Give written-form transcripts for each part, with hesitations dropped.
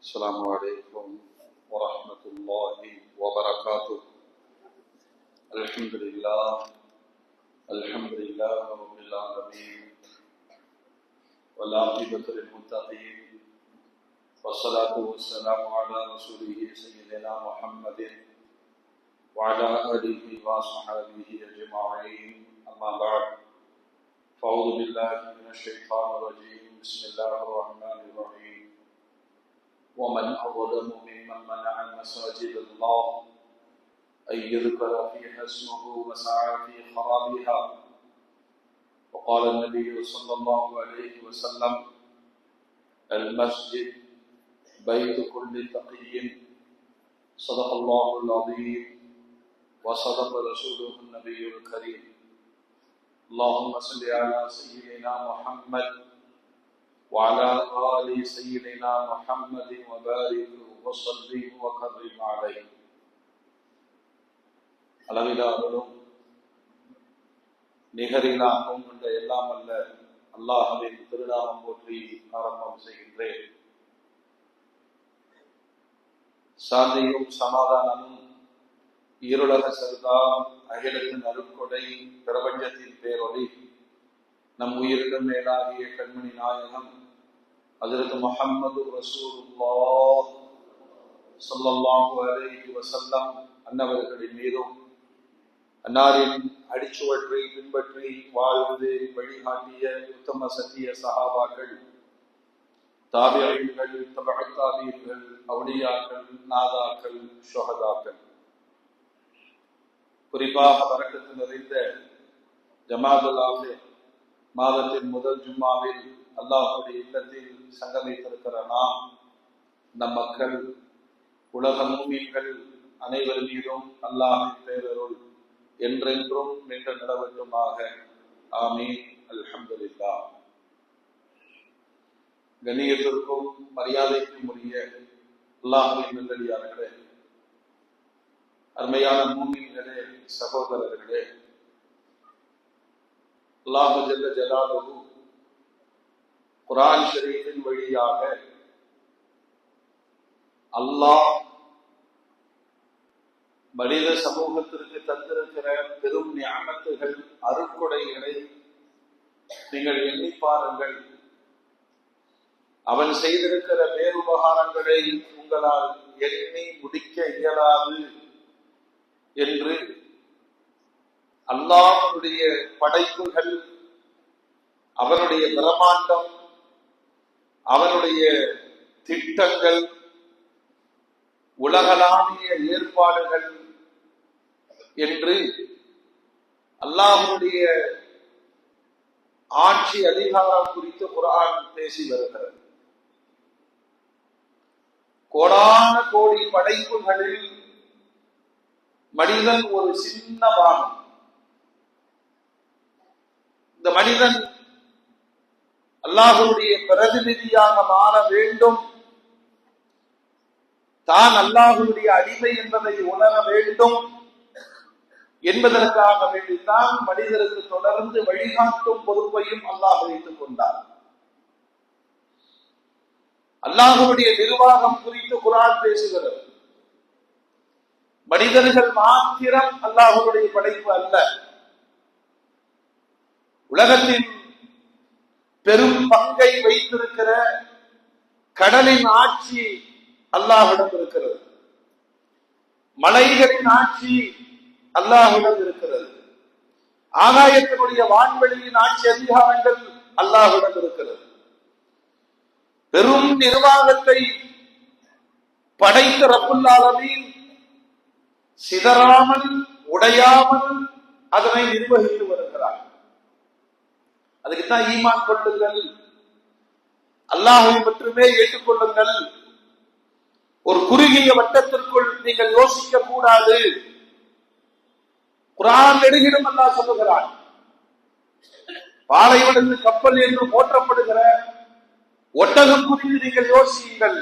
السلام عليكم ورحمة الله وبركاته. الحمد لله رب العالمين والعاقبة للمتقين والصلاة والسلام على رسوله سيدنا محمد وعلى آله وصحبه أجمعين. أما بعد، فأعوذ بالله من الشيطان الرجيم. بسم الله الرحمن الرحيم. ومن أظلم ممن منع مساجد الله أن يذكر فيها اسمه وسعى في خرابها. وقال النبي صلى الله عليه وسلم: المسجد بيت كل تقي. صدق الله العظيم وصدق رسوله النبي الكريم. اللهم صل على سيدنا محمد وعلى آل سيدنا محمد وبارك وسلم وكرم عليه. அளவிலா அருளும் நிகரிலா அன்பும் கொண்ட எல்லாம் அல்ல அல்லாஹ்வின் திருநாமம் போற்றி ஆரம்பம் செய்கின்றேன். சாந்தியும் சமாதானமும் ஈருலக சர்தாம் அகிலத்தின் அருட்கொடை பிரபஞ்சத்தின் பேரொளி நம் உயிரிலும் மேலாகிய கண்மணி நாயகம் ஹஜ்ரத் முஹம்மது ரசூலுல்லாஹ் ஸல்லல்லாஹு அலைஹி வஸல்லம் அன்னவர்களின் மீதும் அன்னாரின் அடிச்சுவற்றை பின்பற்றி வாழ்ந்து வழிகாட்டிய உத்தம சத்திய சஹாபாக்கள், தாபிஈன்கள், தபஅத் தாபிஈன்கள், அவுலியாக்கள், நாதாக்கள், ஷுஹதாக்கள், குறிப்பாக பரக்கத்து நிறைந்த ஜமாதுல் ஆஃபிர் மாதத்தின் முதல் ஜும்மாவில் அல்லாஹ்வுடைய இல்லத்தில் சங்கமித்திருக்கிற நாம், நம் மக்கள், உலக முஃமின்கள் அனைவர் மீதும் அல்லாஹ்வின் பேரருள் என்றென்றும் நின்று நிலவட்டுமாக. ஆமீன். அல்ஹம்துலில்லாஹ். கண்ணியத்திற்கும் மரியாதைக்கும் உரிய அல்லாஹ்வின் நல்லடியார்களே, அருமையான முஃமின்களே, சகோதரர்களே, அல்லாஹ் ஜல்ல ஜலாலுஹு குர்ஆன் ஷரீஃபின் வழியாக அல்லாஹ் மனித சமூகத்திற்கு தந்திருக்கிற பெரும் நிஅமத்துகள், அருட்கொடைகளை நீங்கள் எண்ணி பாருங்கள். அவன் செய்திருக்கிற பேருபகாரங்களை உங்களால் எண்ணி முடிக்க இயலாது என்று அல்லாஹ்வுடைய படைப்புகள், அவனுடைய பிரம்மாண்டம், அவனுடைய திட்டங்கள், உலகளாவிய ஏற்பாடுகள் என்று அல்லாஹ்வுடைய ஆட்சி அதிகாரம் குறித்து குர்ஆன் பேசி வருகிறது. கோடான கோடி படைப்புகளில் மனிதன் ஒரு சின்ன பாகம். இந்த மனிதன் அல்லாஹ்வுடைய பிரதிநிதியாக மாற வேண்டும், தான் அல்லாஹ்வுடைய அடிமை என்பதை உணர வேண்டும் என்பதற்காக வேண்டித்தான் மனிதருக்கு தொடர்ந்து வழிகாட்டும் பொறுப்பையும் அல்லாஹ் வைத்துக் கொண்டார். அல்லாஹ்வுடைய நிர்வாகம் குறித்து குர்ஆன் பேசுகிறது. மனிதர்கள் மாத்திரம் அல்லாஹ்வுடைய படைப்பு அல்ல. உலகத்தின் பெரும் பங்கை வைத்திருக்கிற கடலின் ஆட்சி அல்லாஹ்விடம் இருக்கிறது. மலைகளின் ஆட்சி அல்லாஹ்விடம் இருக்கிறது. ஆகாயத்தினுடைய வான்வெளியின் ஆட்சி அதிகாரங்கள் அல்லாஹ்விடம் இருக்கிறது. பெரும் நிர்வாகத்தை படைத்த ரப்புல் ஆலமீன் சிதறாமல், உடையாமல் அதனை நிர்வகித்து வருகிறார். அதுக்குத்தான் ஈமான் கொள்ளுங்கள், அல்லாஹ்வை மட்டுமே ஏற்றுக்கொள்ளுங்கள். ஒரு குறுகிய வட்டத்திற்குள் நீங்கள் யோசிக்க கூடாது. குர்ஆன் நெடுகிலும் அல்லாஹ் சொல்லுகிறான். பாலைவனத்தில் கப்பல் என்று போற்றப்படுகிற ஒட்டகம் குறித்து நீங்கள் யோசியுங்கள்.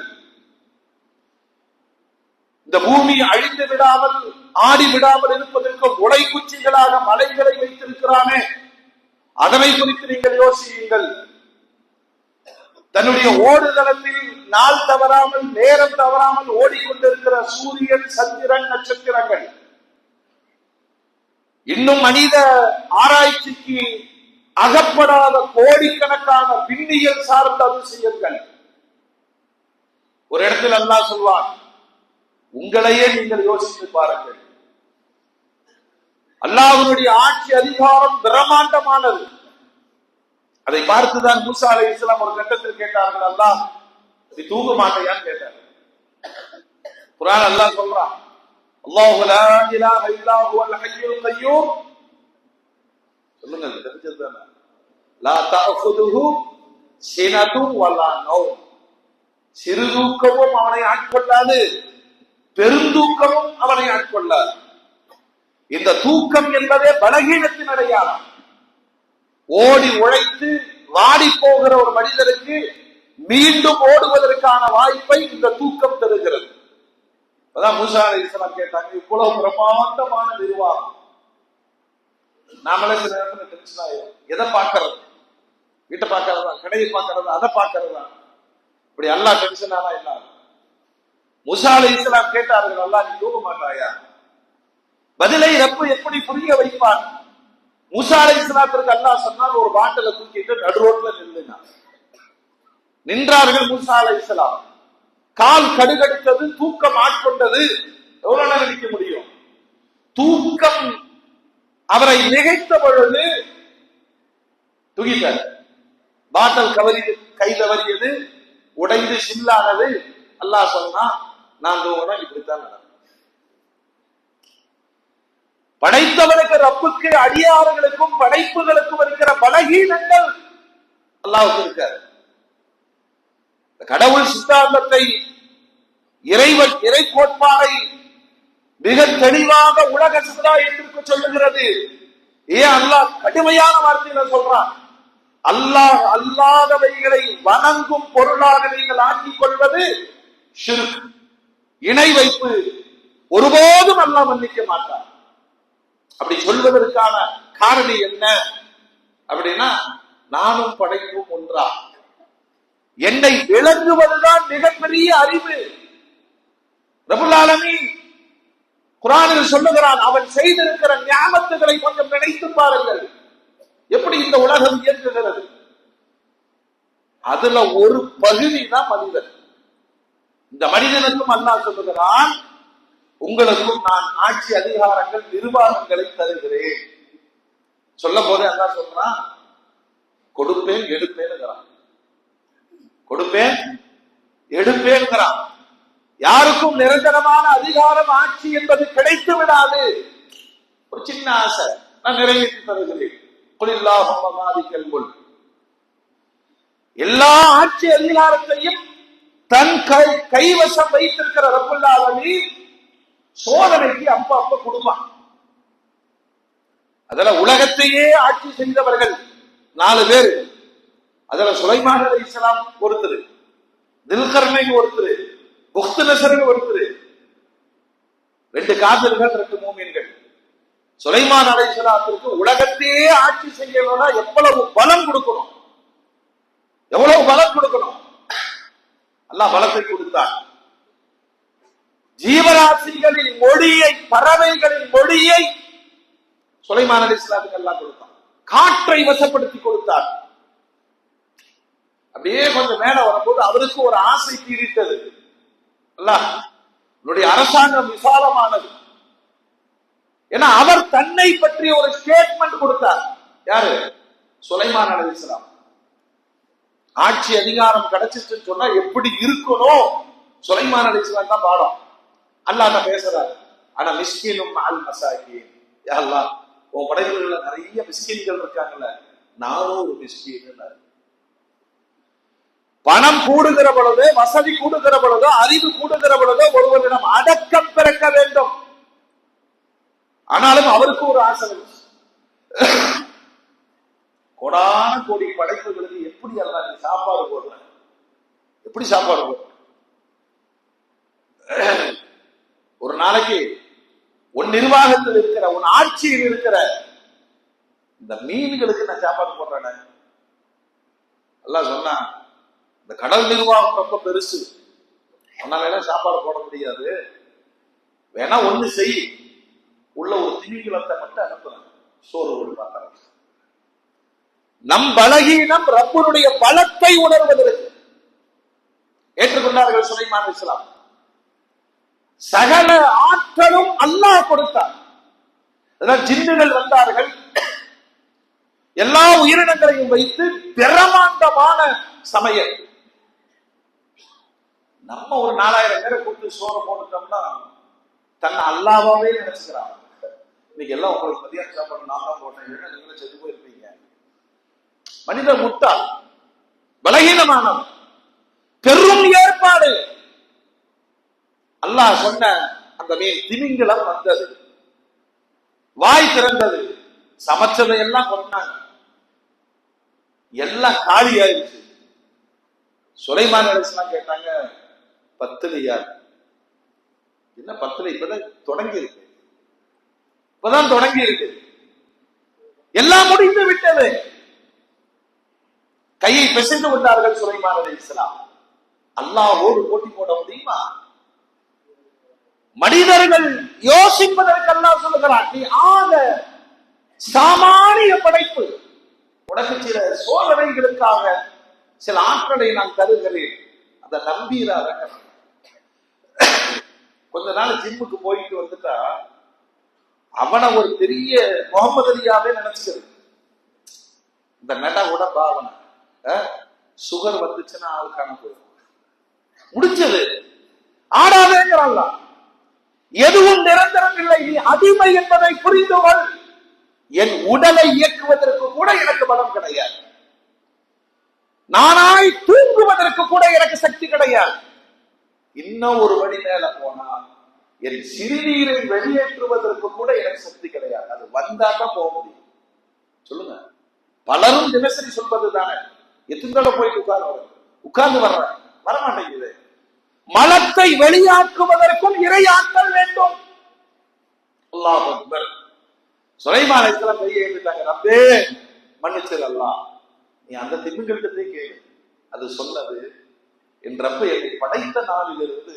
இந்த பூமி அழிந்து விடாமல், ஆடி விடாமல் இருப்பதற்கு உலை குச்சிகளாக மலைகளை வைத்திருக்கிறானே, அதனை குறித்து நீங்கள் யோசியுங்கள். தன்னுடைய ஓடுதளத்தில் நாள் தவறாமல் நேரம் தவறாமல் ஓடிக்கொண்டிருக்கிற சூரியன், சந்திரன், நட்சத்திரங்கள், இன்னும் மனித ஆராய்ச்சிக்கு அகப்படாத கோடிக்கணக்கான விண்ணியல் சார்ந்த அதிசயங்கள். ஒரு இடத்தில் அல்லாஹ் சொல்வான், உங்களையே நீங்கள் யோசித்து பாருங்கள். அல்லாஹ்வுடைய ஆட்சி அதிகாரம் பிரம்மாண்டமானது. அதை பார்த்துதான் மூசா அலைஹிஸ்ஸலாம் ஒரு கட்டத்தில் கேட்டார்கள், அல்லாஹ் நீ தூங்க மாட்டையான்னு கேட்டார். குர்ஆன் அல்லாஹ் சொல்றான், அல்லாஹு லா இலாஹ இல்லா ஹுவல் ஹய்யுல் கய்யூம். சொல்லுங்க, தெரிஞ்சதுதானே. லா தஅഖுதுஹு சினதும் வலா நௌம். சிறுதூக்கமும் அவனை ஆட்கொள்ளாது, பெருந்தூக்கமும் அவனை ஆட்கொள்ளாது. இந்த தூக்கம் என்பதே பலகீனத்தின் அடையாளம். ஓடி உழைத்து வாடி போகிற ஒரு மனிதருக்கு மீண்டும் ஓடுவதற்கான வாய்ப்பை இந்த தூக்கம் தருகிறது. அதான் மூசா அலைஹிஸ்ஸலாம் கேட்டாங்க, இவ்வளவு பிரம்மாண்டமான நிர்வாகம், நாமளே சில நேரத்தில் டென்ஷன் ஆயிடும். எதை பார்க்கறது? வீட்டை பார்க்கறதா, கடையை பார்க்கறதா, அதை பார்க்கறதா? இப்படி அல்லாஹ் டென்ஷன் ஆனா என்ன? மூசா அலைஹிஸ்ஸலாம் கேட்டார்கள், அல்லாஹ் நீ தூங்க மாட்டாயா? பதிலை ரப்பு எப்படி புரிய வைப்பான்? மூசா அலைஹிஸ்ஸலாத்திற்கு அல்லாஹ் சொன்னால், ஒரு பாட்டில தூக்கிட்டு நடு ரோட்ல நின்றார்கள் மூசா அலைஹிஸ்ஸலாம். கால் கடுகடுத்தது, தூக்கம் ஆட்கொண்டது. எவ்வளவு நேரம் நிற்க முடியும்? தூக்கம் அவரை நிகைத்த பொழுது தூக்கிட்டார். பாட்டல் கை தவறியது, உடைந்து சில்லானது. அல்லாஹ் சொன்னா, நான் தூங்கினா இப்படித்தான் நடக்கும். படைத்தவனுக்கு, ரப்புக்கு, அடியார்களுக்கும் படைப்புகளுக்கும் இருக்கிற பலகீனங்கள் அல்லாஹ்வுக்கு இருக்காது. கடவுள் சித்தாந்தத்தை, இறை கோட்பாடை மிக தெளிவாக உலக சமுதாயத்திற்கு சொல்லுகிறது. ஏன் அல்லாஹ் கடுமையான வார்த்தையில சொல்றான்? அல்லாஹ் அல்லாதவைகளை வணங்கும் பொருளாக நீங்கள் ஆக்கிக் கொள்வது ஷிர்க், இணை வைப்பு. ஒருபோதும் அல்லாஹ் மன்னிக்க மாட்டார். அப்படி சொல்வதற்கான காரணம் என்ன அப்படின்னா, நானும் படைப்பும் ஒன்றா, என்னை விளங்குவதுதான் மிகப்பெரிய அறிவு. ரப்புல் ஆலமீன் குர்ஆனில் சொல்லுகிறான், அவன் செய்திருக்கிற நியாமத்துகளை கொஞ்சம் நினைத்து பாருங்கள், எப்படி இந்த உலகம் இயங்குகிறது. அதுல ஒரு பகுதி தான் மனிதன். இந்த மனிதனுக்கும் அல்லாஹ் சொல்லுகிறான், உங்களுக்கும் நான் ஆட்சி அதிகாரங்கள், நிர்வாகங்களை தருகிறேன். சொல்ல போது அல்லாஹ் சொல்றான், கொடுப்பேன் எடுப்பேன், கொடுப்பேன் எடுப்பேன். யாருக்கும் நிரந்தரமான அதிகாரம், ஆட்சி என்பது கிடைத்து விடாது. ஒரு சின்ன ஆசை, நான் நிறைவேற்றி தருகிறேன். குலில்லாஹும்ம மாலிக்கல் முல்க். எல்லா ஆட்சி அதிகாரத்தையும் தன் கைவசம் வைத்திருக்கிற ரப்புல் ஆலமீன் சோதனைக்கு அப்ப கொடுப்பான். அதுல உலகத்தையே ஆட்சி செய்தவர்கள் 4 பேர். அதுல சுலைமான் அலைஹிஸ்ஸலாம் ஒருத்தர், தில்கர்னைன் ஒருத்தர், புக்த்நஸர் ஒருத்தர். 2 காபிர்கள், 2 மூமின்கள். சுலைமான் அலைஹிஸ்ஸலாத்திற்கு உலகத்தையே ஆட்சி செய்யணும்னா எவ்வளவு பலம் கொடுக்கணும், எவ்வளவு பலம் கொடுக்கணும். அல்லாஹ் பலத்தை கொடுத்தான். ஜீவராசிகளின் மொழியை, பறவைகளின் மொழியை சுலைமான் அலைஹிஸ்ஸலாத்துக்கு அல்லாஹ் கொடுத்தான். காற்றை வசப்படுத்தி கொடுத்தார். அப்படியே கொஞ்சம் மேல வரும்போது அவருக்கு ஒரு ஆசை தீரிட்டது. அல்லாஹ்வுடைய அரசாங்கம் விசாலமானது. ஏன்னா அவர் தன்னை பற்றி ஒரு ஸ்டேட்மெண்ட் கொடுத்தார். யாரு? சுலைமான் அலைஹிஸ்ஸலாம். ஆட்சி அதிகாரம் கிடைச்சிச்சுன்னு சொன்னா எப்படி இருக்கணும், சுலைமான் அலைஹிஸ்ஸலாம் தான் பாடம். அல்லாஹ் பேசுறாரு, ஆனா மிஸ்கீனும் அல் மசாகீன். யா அல்லாஹ், உன் படைப்புகள்ல நிறைய மிஸ்கீன்கள் இருக்காங்கல்ல, நானும் ஒரு மிஸ்கீன். பணம் கூடுகிற பொழுது, வசதி கூடுகிற பொழுதோ, அறிவு கூடுகிற பொழுதோ ஒருவரிடம் அடக்கம் பிறக்க வேண்டும். ஆனாலும் அவருக்கு ஒரு ஆசை. கோடான கோடி படைப்புகளுக்கு எப்படி அல்லாஹ் சாப்பாடு போடுற, எப்படி சாப்பாடு போடுற? ஒரு நாளைக்கு உன் நிர்வாகத்தில் இருக்கிற, உன் ஆட்சியில் இருக்கிற இந்த மீன்களுக்கு நான் சாப்பாடு போடுறேன். அல்லாஹ் சொன்னா, இந்த கடல் நிர்வாகம் ரொம்ப பெருசு, அதனால சாப்பாடு போட முடியாது. வேணா ஒண்ணு செய், உள்ள ஒரு திமிங்கலத்தை மட்டும் அனுப்புறேன், சோறு பார்த்தாங்க. நம் பலகீனம் ரப்பனுடைய பலத்தை உணர்வதற்கு ஏற்றுக்கொண்டார்கள் சுலைமான் அலைஹிஸ்ஸலாம். சகல ஆற்றலும் அல்லாஹ் கொடுத்தார். ஜின்னுகள் வந்தார்கள், எல்லா உயிரினங்களையும் வைத்து பிரமாண்டமான சமையல். நம்ம ஒரு 4000 பேரை கூட்டு சோறு போட்டுட்டோம்னா தன்னை அல்லாஹ்வாவே நினைச்சுக்கிறான். இன்னைக்கு எல்லாம் உங்களுக்கு மதியான சாப்பாடு நான் தான் போட்டேன், நீங்களும் செத்து போயிருப்பீங்க. மனிதர் முட்டாள், பலகீனமானவன். பெரும் ஏற்பாடு. அல்லாஹ் சொன்ன அந்த மீன் திமிங்கலம் வந்தது, வாய் திறந்தது, சமைச்சதை எல்லாம் கொண்டாங்க, எல்லாம் காலி ஆயிடுச்சு. சுலைமான் அலைஹிஸ்ஸலாம் கேட்டாங்க, 10 யார்? என்ன 10? இப்பதான் தொடங்கி இருக்கு, இப்பதான் தொடங்கி இருக்கு, எல்லாம் முடிந்து விட்டது. கையை பிசைந்து கொண்டார்கள் சுலைமான் அலைஹிஸ்ஸலாம். அல்லாஹ்வோடு போட்டி போட முடியுமா? மனிதர்கள் யோசிப்பதற்கு அல்லாஹ் சொல்லுகிறான், நீ ஆக சாமானிய படைப்பு, உனக்கு சில சோதனைகளுக்காக சில ஆற்றலை நான் தருகிறேன், அதை நம்பீராக. கொஞ்ச நாள் ஜிம்முக்கு போயிட்டு வந்துட்டா அவனை ஒரு பெரிய முகமது அலியாவே நினைச்சது. இந்த நட உடம்பாவன சுகர் வந்துச்சுன்னா ஆளுக்கான போயிடும், முடிச்சது. ஆடாதேங்கிறான். எதுவும் நிரந்தரம் இல்லை, நீ அடிமை என்பதை புரிந்து கொள். என் உடலை இயக்குவதற்கு கூட எனக்கு பலம் கிடையாது, நானாய் தூங்குவதற்கு கூட எனக்கு சக்தி கிடையாது. இன்னும் ஒரு வழி மேல போனா என் சிறுநீரை வெளியேற்றுவதற்கு கூட எனக்கு சக்தி கிடையாது. அது வந்தாதான் போக முடியும். சொல்லுங்க, பலரும் தினசரி சொல்வது தானே, எத்தனை போயிட்டு உட்கார்ந்து வர்ற வரமாட்டேங்குது. மலத்தை வெளியாக்குவதற்கும் இறையாற்றல் வேண்டும். அல்லாஹ் அக்பர். சுலைமான் அலைஹிஸ்ஸலாம் கையை ஏந்திட்டாங்க, ரப்பே மன்னிச்சிரு அல்லாஹ், நீ அந்த திமிங்கலத்தை கேளு. அது சொன்னது, என் ரப்ப என்னை படைத்த நாளிலிருந்து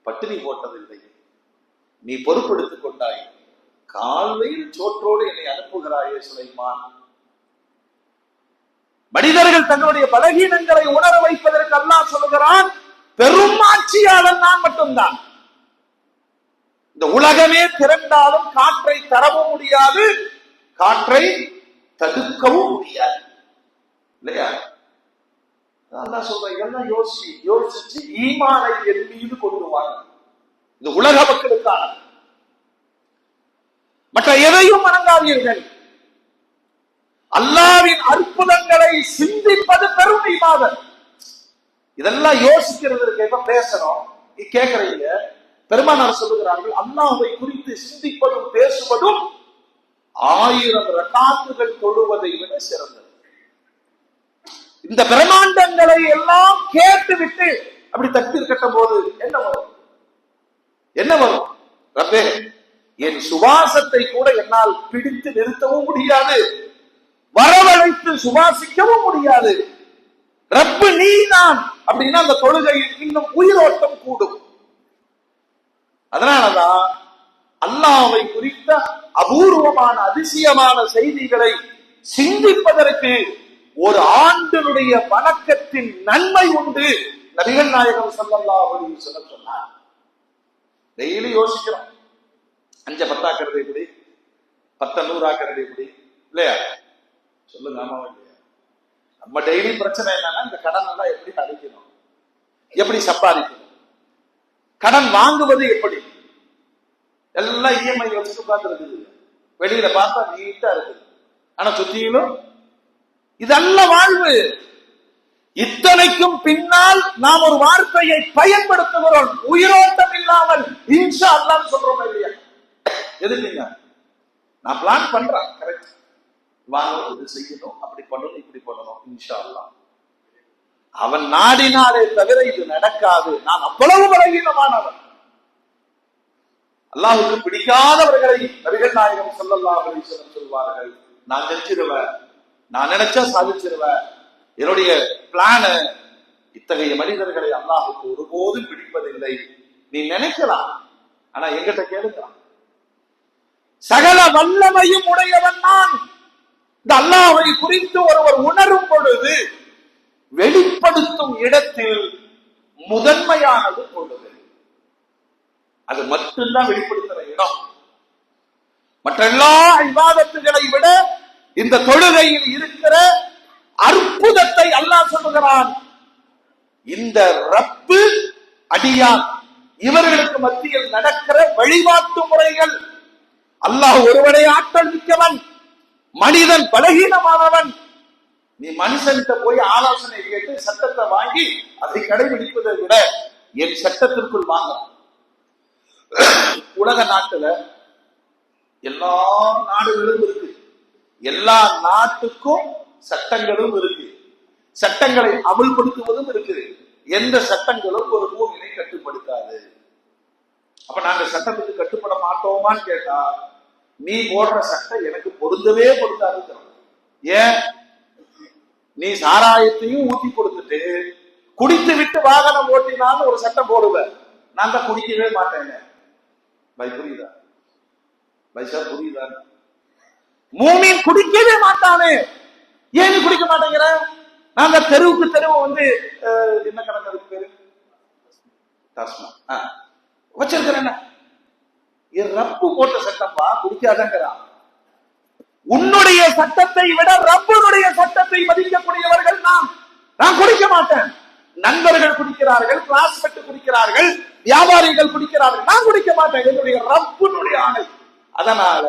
பட்டினி போட்டதில்லை, நீ பொறுப்பெடுத்துக் கொண்டாய், காலையில் சோற்றோடு என்னை அனுப்புகிறாயே சுலைமான். மனிதர்கள் தங்களுடைய பலகீனங்களை உணர வைப்பதற்கு அல்லாஹ் சொல்லுகிறான், பெரும் ஆட்சியாளன் நான் மட்டும்தான். இந்த உலகமே திரண்டாலும் காற்றை தரவும் முடியாது, காற்றை தடுக்கவும் முடியாது. இல்லையா? அல்லாஹ் சொல்ற, இதெல்லாம் யோசிச்சு ஈமானை என் மீது கொண்டு வாங்க. இந்த உலக மக்களுக்கான, மற்ற எதையும் வணங்காதீர்கள். அல்லாஹ்வின் அற்புதங்களை சிந்திப்பது பெரும் ஈமான். இதெல்லாம் யோசிக்கிறதுக்கு எப்ப பேசணும் கேட்கறீங்க. பெருமானார் சொல்லுகிறார்கள், அல்லாஹ்வை குறித்து சிந்திப்பதும் பேசுவதும் 1000 ரகாத்துகள் தொழுவதை விட சிறந்தது. இந்த பிரமாண்டங்களை எல்லாம் கேட்டு விட்டு அப்படி தக்பீர் கட்டும் போது என்ன வரும்? என்ன வரும்? ரப்பே, என் சுவாசத்தை கூட என்னால் பிடித்து நிறுத்தவும் முடியாது, வரவழைத்து சுவாசிக்கவும் முடியாது. ரப்பு நீதான் அப்படின்னா அந்த தொழுகையில் இன்னும் உயிரோட்டம் கூடும். அதனாலதான் அல்லாஹ்வை குறித்த அபூர்வமான அதிசயமான செய்திகளை சிந்திப்பதற்கு ஒரு ஆண்டினுடைய வணக்கத்தின் நன்மை உண்டு. நபிகள் நாயகம் ஸல்லல்லாஹு அலைஹி வஸல்லம் சொன்னார். டெய்லி யோசிக்கிறோம், 5 10 எப்படி, 10 100 எப்படி, இல்லையா? சொல்லுங்க, ஆமாவா இல்லையா? நம்ம டெய்லி பிரச்சனை என்னன்னா, இந்த கடன் எல்லாம் எப்படி அடைக்கணும், எப்படி சம்பாதிக்கணும், கடன் வாங்குவது எப்படி, எல்லாம் இஎம்ஐ வச்சுட்டு உட்கார்ந்து இருக்குது. வெளியில பார்த்தா நீட்டா இருக்குது, ஆனா சுத்தியிலும் இதெல்லாம் வாழ்வு. இத்தனைக்கும் பின்னால் நாம் ஒரு வார்த்தையை பயன்படுத்துகிறோம், உயிரோட்டம் இல்லாமல் இன்ஷா அல்லாஹ் சொல்றோம் இல்லையா? எதுக்குங்க? நான் பிளான் பண்றேன், கரெக்ட், வாங்கணும், இது செய்யணும், அப்படி பண்ணணும், இப்படி பண்ணணும், இன்ஷா அல்லாஹ். அவன் நாடினாலே தவிர இது நடக்காது. நான் அவ்வளவு பலவீனமானவன். அல்லாஹ்வுக்கு பிடிக்காதவர்களை நபிகள் நாயகம் ஸல்லல்லாஹு அலைஹி வஸல்லம் சொல்வார்கள், நான் செஞ்சிருவேன், நான் நினைச்சா சாதிச்சிருவேன், என்னுடைய பிளான இத்தகைய மனிதர்களை அல்லாஹ்வுக்கு ஒருபோதும் பிடிப்பதில்லை. நீ நினைக்கலாம், ஆனா எங்கிட்ட கேளுக்கலாம். சகல வல்லமையும் உடையவன் நான். இந்த அல்லாஹ்வை குறித்து ஒருவர் உணரும் பொழுது வெளிப்படுத்தும் இடத்தில் முதன்மையானது தொழுகை. அது மட்டும்தான் வெளிப்படுத்துற இடம். மற்ற எல்லா இபாதத்துகளை விட இந்த தொழுகையில் இருக்கிற அற்புதத்தை அல்லாஹ் சொல்லுகிறான். இந்த ரப்பு அடியான் இவர்களுக்கு மத்தியில் நடக்கிற வழிபாட்டு முறைகள். அல்லாஹ் ஒருவனை ஆற்றல் மிக்கவன், மனிதன் பலகீனமானவன். நீ மனுஷன்கிட்ட போய் ஆலோசனை கேட்டு சட்டத்தை வாங்கி அதை கடைபிடிப்பதை விட என் சட்டத்திற்குள் வாங்க. உலக நாட்டுல எல்லா நாடுகளும் இருக்கு, எல்லா நாட்டுக்கும் சட்டங்களும் இருக்கு, சட்டங்களை அமல்படுத்துவதும் இருக்குது. எந்த சட்டங்களும் ஒரு பூமியை கட்டுப்படுத்தாது. அப்ப நாங்க சட்டத்துக்கு கட்டுப்பட மாட்டோமான்னு கேட்டா, நீ போடுற சட்டம் எனக்கு பொருந்தவே பொருந்தாது. ஏன்? நீ சாராயத்தையும் ஊத்தி கொடுத்துட்டு குடித்து விட்டு வாகனம் ஓட்டினான்னு ஒரு சட்டம் போடுவேன். நான் தான் குடிக்கவே மாட்டேன். புரியுதா? பைசா புரியுதா? மூமின் குடிக்கவே மாட்டானே. ஏன் குடிக்க மாட்டேங்கிற? நாங்க தெருவுக்கு தெருவு வந்து என்ன கணக்கு பேரு வச்சிருக்கிறேன். ரப்பு போட்ட சட்டப்பா, குடிக்காதங்கிறான். உன்னுடைய சட்டத்தை விட ரப்புடைய சட்டத்தை மதிக்கக்கூடியவர்கள் நான் குடிக்க மாட்டேன். நண்பர்கள் குடிக்கிறார்கள், கிளாஸ்மேட் குடிக்கிறார்கள், வியாபாரிகள் குடிக்கிறார்கள், நான் குடிக்க மாட்டேன். என்னுடைய ரப்புடைய ஆணை. அதனால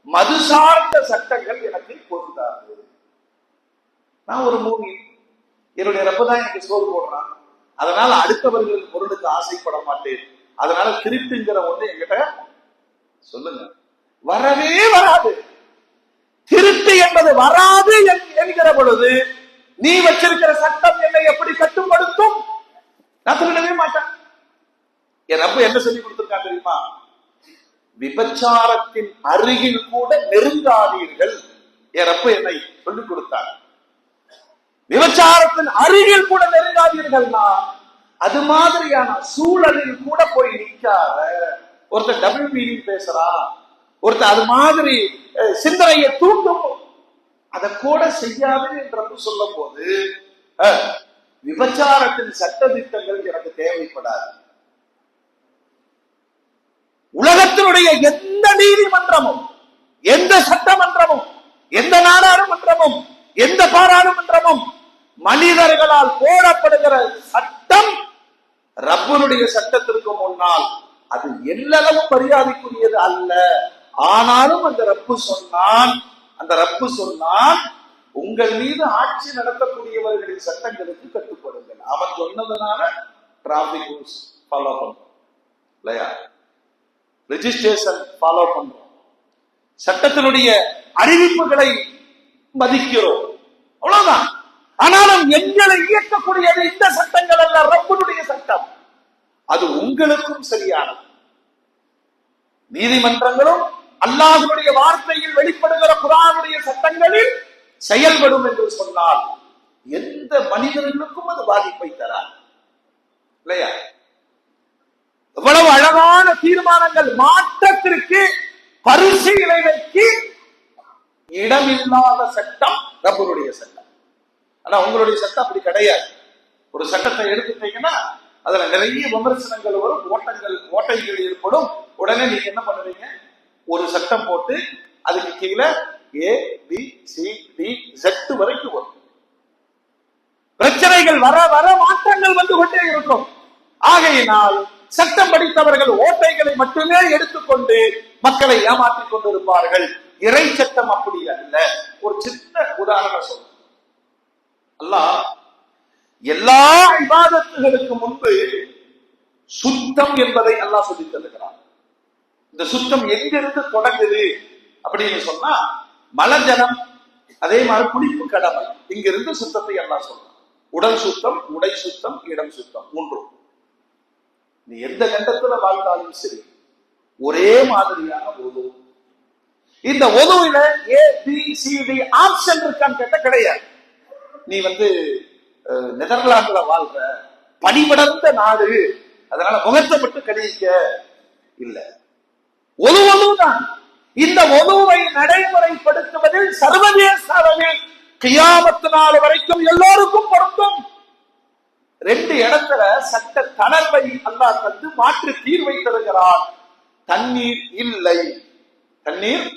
மது சார்ந்த சட்டங்கள் எனக்கு பொருந்தாது. நான் ஒரு மூவி, என்னுடைய ரப்பு தான் எனக்கு சோறு போடுறான். அதனால அடுத்தவர்களின் பொருளுக்கு ஆசைப்பட மாட்டேன். அதனால திருட்டுங்கிற ஒண்ணு என்கிட்ட சொல்லுங்க, வரவே வராது. திருட்டு என்பது வராது என்கிற பொழுது நீ வச்சிருக்கிற சட்டம் என்னை எப்படி கட்டுப்படுத்தும்? நான் சொல்லவே மாட்டேன். என் ரப்பு என்ன சொல்லி கொடுத்திருக்கான் தெரியுமா? விபச்சாரத்தின் அருகில் கூட நெருங்காதீர்கள். என் ரப்பு என்னை சொல்லிக் கொடுத்தார். விபச்சாரத்தின் அருகில் கூட நெருங்காதீர்கள்னா அது மாதிரியான சூழலில் கூட போய் நிற்காத. ஒருத்தர் டபுள் மீனிங் பேசுறான், ஒருத்தர் அது மாதிரி சிந்தனையை தூண்டும், அதை கூட செய்யாது என்று சொல்லும் போது விபச்சாரத்தின் சட்ட திட்டங்கள் எனக்கு தேவைப்படாது. உலகத்தினுடைய எந்த நீதிமன்றமும், எந்த சட்டமன்றமும், எந்த நாடாளுமன்றமும், எந்த பாராளுமன்றமும் மனிதர்களால் போடப்படுகிற சட்டம் ரப்பனுடைய சட்டத்திற்கு முன்னால் அது எல்லளவும் மரியாதைக்குரியது அல்ல. ஆனாலும் அந்த ரப்பு சொன்னான், உங்கள் மீது ஆட்சி நடத்தக்கூடியவர்களின் சட்டங்களுக்கு கட்டுப்படுங்கள். அவன் சொன்னதுனால டிராபிக் ரூல்ஸ் ஃபாலோ பண்றோம் இல்லையா? ரெஜிஸ்ட்ரேஷன் ஃபாலோ பண்றோம், சட்டத்தினுடைய அறிவிப்புகளை மதிக்கிறோம், அவ்வளவுதான். ஆனாலும் எங்களை இயக்கக்கூடியது இந்த சட்டங்கள் அல்ல, ரப்பனுடைய சட்டம். அது உங்களுக்கும் சரியானது. நீதிமன்றங்களும் அல்லாஹ்வுடைய வார்த்தையில் வெளிப்படுகிற குர்ஆனுடைய சட்டங்களில் செயல்படும் என்று சொன்னால் எந்த மனிதர்களுக்கும் அது பாதிப்பை தராது இல்லையா? எவ்வளவு அழகான தீர்மானங்கள், மாற்றத்திற்கு பரிசீலனைக்கு இடமில்லாத சட்டம் ரப்பனுடைய சட்டம். ஆனா உங்களுடைய சட்டம் அப்படி கிடையாது. ஒரு சட்டத்தை எடுத்துட்டீங்கன்னா அதுல நிறைய விமர்சனங்கள் வரும், ஓட்டைகள் ஏற்படும். உடனே நீங்க என்ன பண்ணுவீங்க? ஒரு சட்டம் போட்டு அதுக்கு கீழே ABCD வரைக்கும் வரும். பிரச்சனைகள் வர வர மாற்றங்கள் வந்து கொண்டே இருக்கும். ஆகையினால் சட்டம் படித்தவர்கள் ஓட்டைகளை மட்டுமே எடுத்துக்கொண்டு மக்களை ஏமாற்றிக் கொண்டிருப்பார்கள். இறை சட்டம் அப்படி அல்ல. ஒரு சின்ன உதாரணம் சொல்றேன். அல்லாஹ் எல்லா இபாதத்துகளுக்கு முன்பு சுத்தம் என்பதை அல்லாஹ் சொல்லித் தருகிறான். இந்த சுத்தம் எங்கிருந்து தொடங்குது அப்படின்னு சொன்னா, மலஜலம், அதே மாதிரி குளிப்பு கடமை, இங்கிருந்து சுத்தத்தை அல்லாஹ் சொல்றான். உடல் சுத்தம், உடை சுத்தம், இடம் சுத்தம், மூன்றும். நீ எந்த கண்டத்துல வாழ்ந்தாலும் சரி ஒரே மாதிரியான ஒது. இந்த ஒதுவில ABCD ஆப்ஷன் இருக்கான்னு கேட்ட கிடையாது. நீ நெதர்லாந்துல வாழ்ற பணிபடர்ந்த நாடு, அதனால முகத்தை மட்டும் கழிக்க இல்ல. ஒதுவதுதான். இந்த ஒதுவை நடைமுறைப்படுத்துவதில் சர்வதேச அளவில் கியாமத்து நாள் வரைக்கும் எல்லோருக்கும் பொருந்தும். 2 இடத்துல சட்ட தளர்வை அல்லாஹ் தந்து மாற்று தீர்வை தருகிறான். தண்ணீர் இல்லை, தண்ணீர்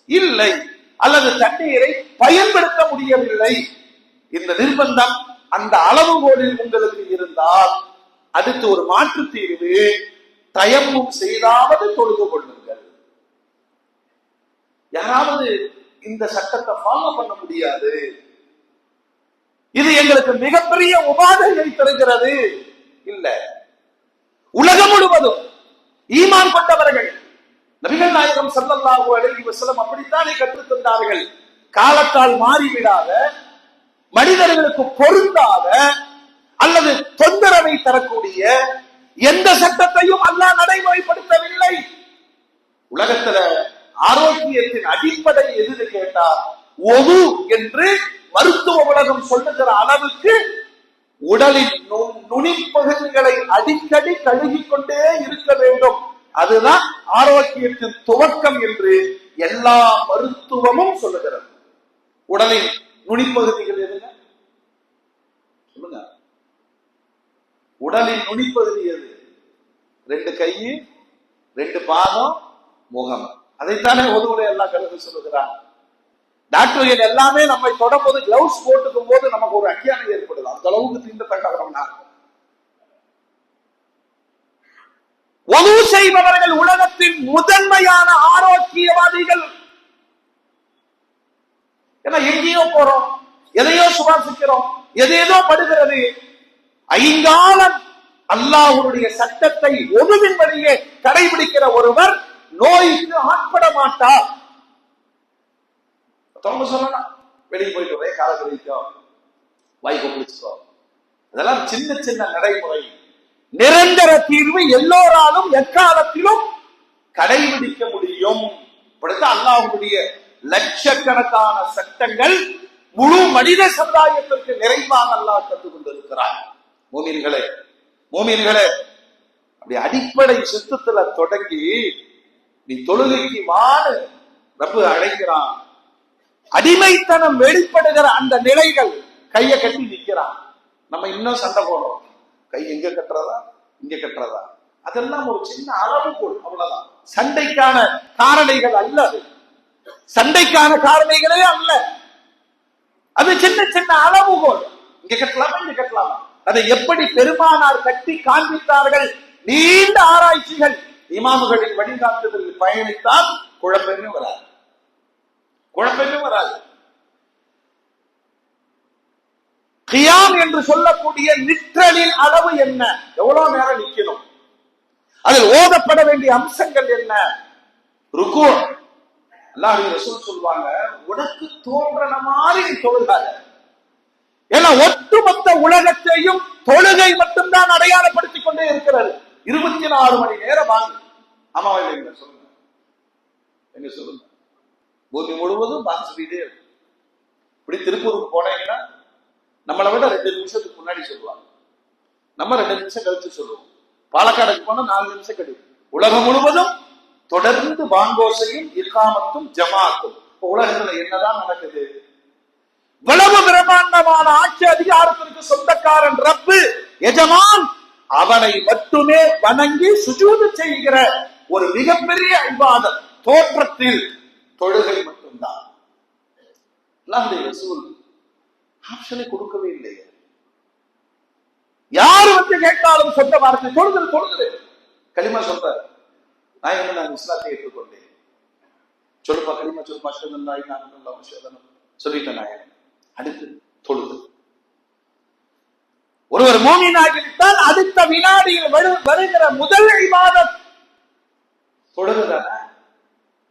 இல்லை, அல்லது தண்ணீரை பயன்படுத்த முடியவில்லை. இந்த நிர்பந்தம் அந்த அளவுகோலில் உங்களுக்கு இருந்தால் அடுத்து ஒரு மாற்று தீர்வு, தயம்மும் செய்தாவது தொழுது கொள்ளுங்கள். யாராவது இந்த சட்டத்தை ஃபாலோ பண்ண முடியாது, இது எங்களுக்கு மிகப்பெரிய உபாதையை தருகிறது இல்ல. உலகம் முழுவதும் ஈமான் கொண்டவர்கள் நபிகள் நாயகம் ஸல்லல்லாஹு அலைஹி வஸல்லம் அப்படித்தானே கற்றுத் தந்தார்கள். காலத்தால் மாறிவிடாத, மனிதர்களுக்கு பொருந்தாத அல்லது தொந்தரவை தரக்கூடிய எந்த சட்டத்தையும் அல்லாஹ் நடைமுறைப்படுத்தவில்லை. உலகத்துல ஆரோக்கியத்தின் அடிப்படை எது கேட்டா ஒது என்று மருத்துவ உலகம் சொல்லுகிற அளவுக்கு உடலின் நுனிப்பகுதிகளை அடிக்கடி கழுகிக்கொண்டே இருக்க வேண்டும். அதுதான் ஆரோக்கியத்தின் துவக்கம் என்று எல்லா மருத்துவமும் சொல்லுகிறது. உடலின் நுனிப்பகுதிகள் எதுங்க சொல்லுங்க? உடலின் நுனிப்பகுதி எது? 2 கை, 2 பாதம், முகம். அதைத்தானே ஒதுவுடைய எல்லா கருத்து சொல்லுகிறாங்க. டாக்டர்கள் எல்லாமே நம்மை தொடர்போது கிளவுஸ் போட்டுக்கும் போது நமக்கு ஒரு அக்கியானம் ஏற்படுது. அந்த அளவுக்கு தீண்டத்தக்கவர்களா ஒது செய்பவர்கள் உலகத்தின் முதன்மையான ஆரோக்கியவாதிகள். ஏன்னா எங்கேயோ போறோம், எதையோ சுவாசிக்கிறோம், எதேதோ படுகிறது. ஐங்காலம் அல்லாஹ்வுடைய சட்டத்தை ஒதுவின் வழியே கடைபிடிக்கிற ஒருவர் நோய்க்கு ஆட்பட மாட்டார். சொல்லலாம், வெளியே போயிட்டு ஒரே கால கழிக்கும், வாய்க்கு பிடிச்சுக்கோ. அதெல்லாம் சின்ன சின்ன நடைமுறை. நிரந்தர தீர்வு எல்லோராலும் எக்காலத்திலும் கடைபிடிக்க முடியும். அல்லாஹ்வுடைய லட்சக்கணக்கான சட்டங்கள் முழு மனித சமுதாயத்திற்கு நிறைவாக அல்லாஹ் கற்றுக் கொண்டிருக்கிறார். மூமின்களே, அப்படி அடிப்படை சுத்தத்துல தொடங்கி நீ தொழுகைக்கு வான்னு ரப்பு அழைக்கிறான். அடிமைத்தனம் வெளிப்படுகிற அந்த நிலைகள், கையை கட்டி நிற்கிறான். நம்ம இன்னும் சண்டை போடுறோம், கை எங்க கட்டுறதா இங்க கட்டுறதா, அதெல்லாம் ஒரு சின்ன அளவுகோல், அவ்வளவுதான். சண்டைக்கான காரணிகள் அல்ல, அது சண்டைக்கான காரணிகளே அல்ல. அது சின்ன சின்ன அளவுகோல். இங்க கட்டலாமா இங்க கட்டலாமா, அதை எப்படி பெருமானார் கட்டி காண்பித்தார்கள். நீண்ட ஆராய்ச்சிகள், இமாமுகளின் வழிகாட்டுதலில் பயணித்தால் குழப்பமே வராது. கியாம் என்று சொல்லக்கூடிய நிற்றலின் அளவு என்ன, எவ்வளவு நேரம் நிக்கணும், அதில் ஓதப்பட வேண்டிய அம்சங்கள் என்ன. ருக்கு, அல்லாஹ்வுடைய ரசூல் சொல்வாங்க, உனக்கு தோன்றன மாதிரி தொழுகாத. ஏன்னா ஒட்டுமொத்த உலகத்தையும் தொழுகை மட்டும்தான் அடையாளப்படுத்திக் கொண்டே இருக்கிறது. 24 மணி நேரம் வாங்க. ஆமாவா இல்லைங்களா சொல்லுங்க, எங்க சொல்லுங்க. பூமி முழுவதும் பாங்க சொல்லிட்டே இருக்கு. இப்படி திருப்பூருக்கு போனீங்கன்னா நம்மளை விட 2 நிமிஷத்துக்கு முன்னாடி சொல்லுவாங்க, நம்ம 2 நிமிஷம் கழிச்சு சொல்லுவோம். பாலக்காடுக்கு போனா 4 நிமிஷம் கழிவு. உலகம் முழுவதும் தொடர்ந்து பாங்கோசையும் இகாமத்தும் ஜமாத்தும். உலகத்துல என்னதான் நடக்குது? இவ்வளவு பிரம்மாண்டமான ஆட்சி அதிகாரத்திற்கு சொந்தக்காரன் ரப்பு எஜமான், அவனை மட்டுமே வணங்கி சுஜூது செய்கிற ஒரு மிகப்பெரிய இபாதத் தோற்றத்தில் தொழுகை மட்டும்தான். அல்லாஹ்வுடைய ரசூல் ஆப்ஷனை கொடுக்கவே இல்லை. யாரு வந்து கேட்டாலும் சொந்த வார்த்தை தொழுது களிமா சொல்றாரு. நான் இஸ்லாத்தை ஏற்றுக்கொண்டேன், சொல்லுப்பா களிமா சொல்லுப்பா, சொல்லிட்டேன் நாயகன். அடுத்து தொழுது. ஒருவர் மூமினாகிவிட்டால் அடுத்த வினாடியில் வருகிற முதல் இபாதத் தொழுதுதான.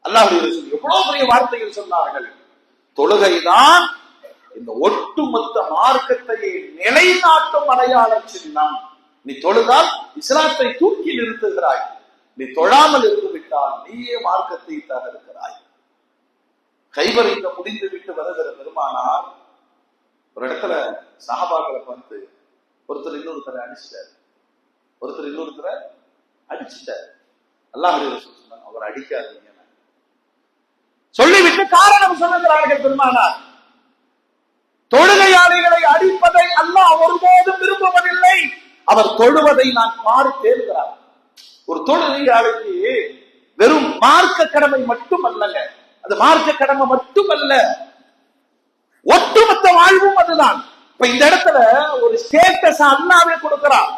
அல்லாஹ்வுடைய ரசூல் எவ்வளவு பெரிய வார்த்தைகள் சொன்னார்கள். தொழுகைதான் இந்த ஒட்டுமொத்த மார்க்கத்தை நிலைநாட்டும் அடையாள சின்னம். நீ தொழுதால் இஸ்லாத்தை தூக்கி நிறுத்துகிறாய், நீ தொழாமல் இருந்து விட்டால் நீயே மார்க்கத்தை தகர்க்கிறாய். கைபர் யுத்தம் முடிந்து விட்டு வருகிற பெருமானார் ஒரு இடத்துல சஹாபாக்களை பார்த்து ஒருத்தர் இன்னொருத்தரை அடிச்சிட்டார், ஒருத்தர் இன்னொருத்தரை அடிச்சுட்டார். அல்லாஹ்வுடைய ரசூல் சொன்னாங்க, அவர் அடிக்காதீங்க சொல்லிவிட்டு காரணம் சொல்லுகிறார்கள் பெருமானார். தொழுகையாளிகளை அடிப்பதை அல்லாஹ் ஒருபோதும் விரும்புவதில்லை, அவர் தொழுவதை நான் பார்த்தேன். ஒரு தொழுகையாளிக்கு வெறும் மார்க்க கடமை மட்டும் அல்லங்க, அது மார்க்க கடமை மட்டுமல்ல, ஒட்டுமொத்த வாழ்வும் அதுதான். இப்ப இந்த இடத்துல ஒரு ஸ்டேட்டஸ் அல்லாவே கொடுக்கிறார்.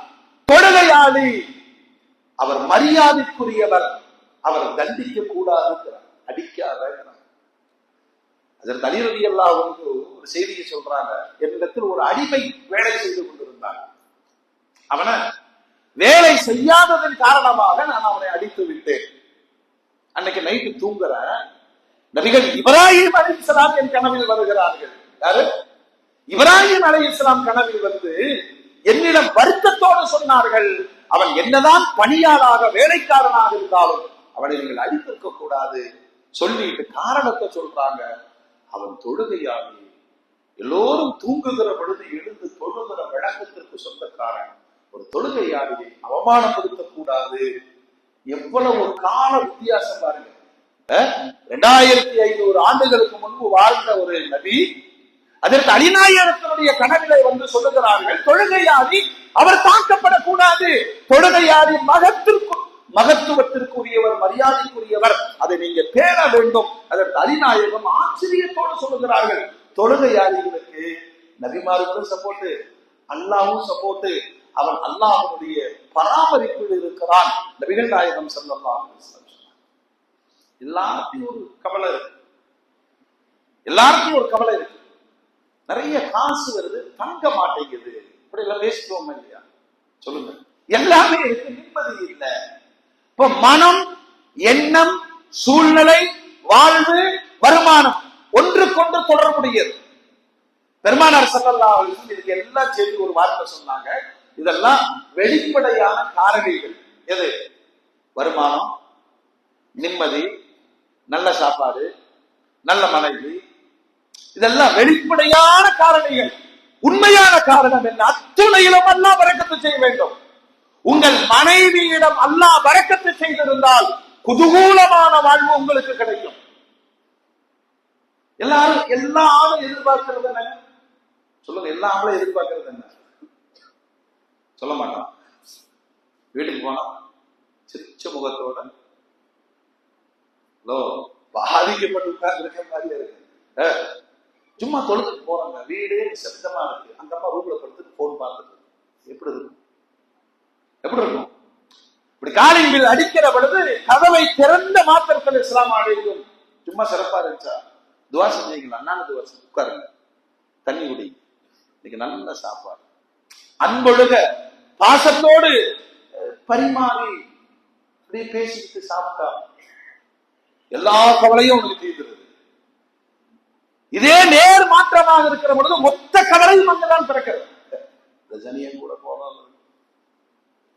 தொழுகையாளி அவர் மரியாதைக்குரியவர், அவர் தண்டிக்க கூடாது, அடிக்காத. அதற்கு அலி ரலியல்லாஹு அன்ஹு ஒரு செய்தியை சொல்றாங்க, என்னிடத்தில் ஒரு அடிமை வேலை செய்து கொண்டிருந்தார், அவனை வேலை செய்யாததன் காரணமாக நான் அவனை அடித்து விட்டேன். அன்னைக்கு நைட்டு தூங்குற நபிகள் இப்ராஹிம் அலைஹிஸ்ஸலாம் என் கனவில் வருகிறார்கள். யாரு? இப்ராஹிம் அலைஹிஸ்ஸலாம் கனவில் வந்து என்னிடம் வருத்தத்தோடு சொன்னார்கள், அவன் என்னதான் பணியாளாக வேலைக்காரனாக இருந்தாலும் அவனை நீங்கள் அடித்திருக்க கூடாது சொல்லிட்டு காரணத்தை சொல்றாங்க. அவன் தொழுகையாளி, எல்லோரும் தூங்குகிற பொழுது எழுந்து தொழுகிற வழக்கத்திற்கு சொந்தக்காரன், ஒரு தொழுகையாளியை அவமானப்படுத்த கூடாது. எவ்வளவு ஒரு கால வித்தியாசம் பாருங்க. 2500 ஆண்டுகளுக்கு முன்பு வாழ்ந்த ஒரு நபி அதற்கு அலிநாயகத்தினுடைய கனவிலை வந்து சொல்லுகிறார்கள், தொழுகையாளி அவர் தாக்கப்படக்கூடாது, தொழுகையாளி மகத்துவத்திற்குரியவர், மரியாதைக்குரியவர், அதை நீங்க பேண வேண்டும். அதற்கு அலிநாயகம் ஆச்சரியத்தோடு சொல்லுகிறார்கள், தொழுகையாளிகளுக்கு நபிமாருக்கும் சப்போர்ட், அல்லாஹ்வும் சப்போர்ட், அவன் அல்லாஹ்வுடைய பராமரிப்பில் இருக்கிறான். நபிகள் நாயகம் ஸல்லல்லாஹு அலைஹி வஸல்லம் எல்லாருக்கும் ஒரு கவலை இருக்கு, எல்லாருக்கும் ஒரு கவலை இருக்கு. நிறைய காசு வருது, தங்க மாட்டேங்குது, இப்படி எல்லாம் பேசுவோம் இல்லையா? சொல்லுங்க. எல்லாமே இருக்கு, நிம்மதி இல்லை. இப்ப மனம், எண்ணம், சூழ்நிலை, வாழ்வு, வருமானம் ஒன்றுக்கொன்று தொடர்புடையது. பெருமானார் ஸல்லல்லாஹு அலைஹி வஸல்லம் இதுக்கு எல்லாம் சேர்த்து ஒரு வார்த்தை சொன்னாங்க, இதெல்லாம் வெளிப்படையான காரணிகள். எது? வருமானம், நிம்மதி, நல்ல சாப்பாடு, நல்ல மனைவி, இதெல்லாம் வெளிப்படையான காரணிகள். உண்மையான காரணம் என்ன? அத்துணையிலும் அல்லாஹ் பரக்கத்து செய்ய வேண்டும். உங்கள் மனைவியிடம் அல்லாஹ் பரக்கத்து செய்திருந்தால் குதூகூலமான வாழ்வு உங்களுக்கு கிடைக்கும். எல்லா ஆளும் எதிர்பார்க்கிறது என்ன? சொல்லுங்க, எல்லா ஆளும் எதிர்பார்க்கிறது என்ன? சொல்ல மாட்டான். வீட்டுக்கு போனா சிரிச்ச முகத்தோட பாதிக்கப்பட்டு உட்கார்ந்து இருக்க மாதிரி இருக்கு. சும்மா தொழுதுக்கு போறாங்க, வீடே சத்தமா இருக்கு, அந்த அம்மா ரூம்ல படுத்துட்டு போன் பார்த்துட்டு எப்படி இருக்கும்? எப்படி இருக்கும்? இப்படி காலிங் பில் அடிக்கிற பொழுது கதவை திறந்த மாத்திரத்தில் இஸ்லாம் அழைக்கும். சும்மா சிறப்பா இருந்துச்சா? துவா செஞ்சீங்களா? நானும் துவா செஞ்சு உட்காருங்க, தண்ணி குடி, இன்னைக்கு நல்ல சாப்பாடு, அன்பொழுக பாசத்தோடு பரிமாறி அப்படியே பேசிட்டு சாப்பிட்டா எல்லா கவலையும் உங்களுக்கு தீர்ந்துருது. இதே நேர் மாற்றமாக இருக்கிற பொழுது மொத்த கவலையும் அங்கதான் பிறக்கிறது. ரஜனியன் கூட போகலாம்,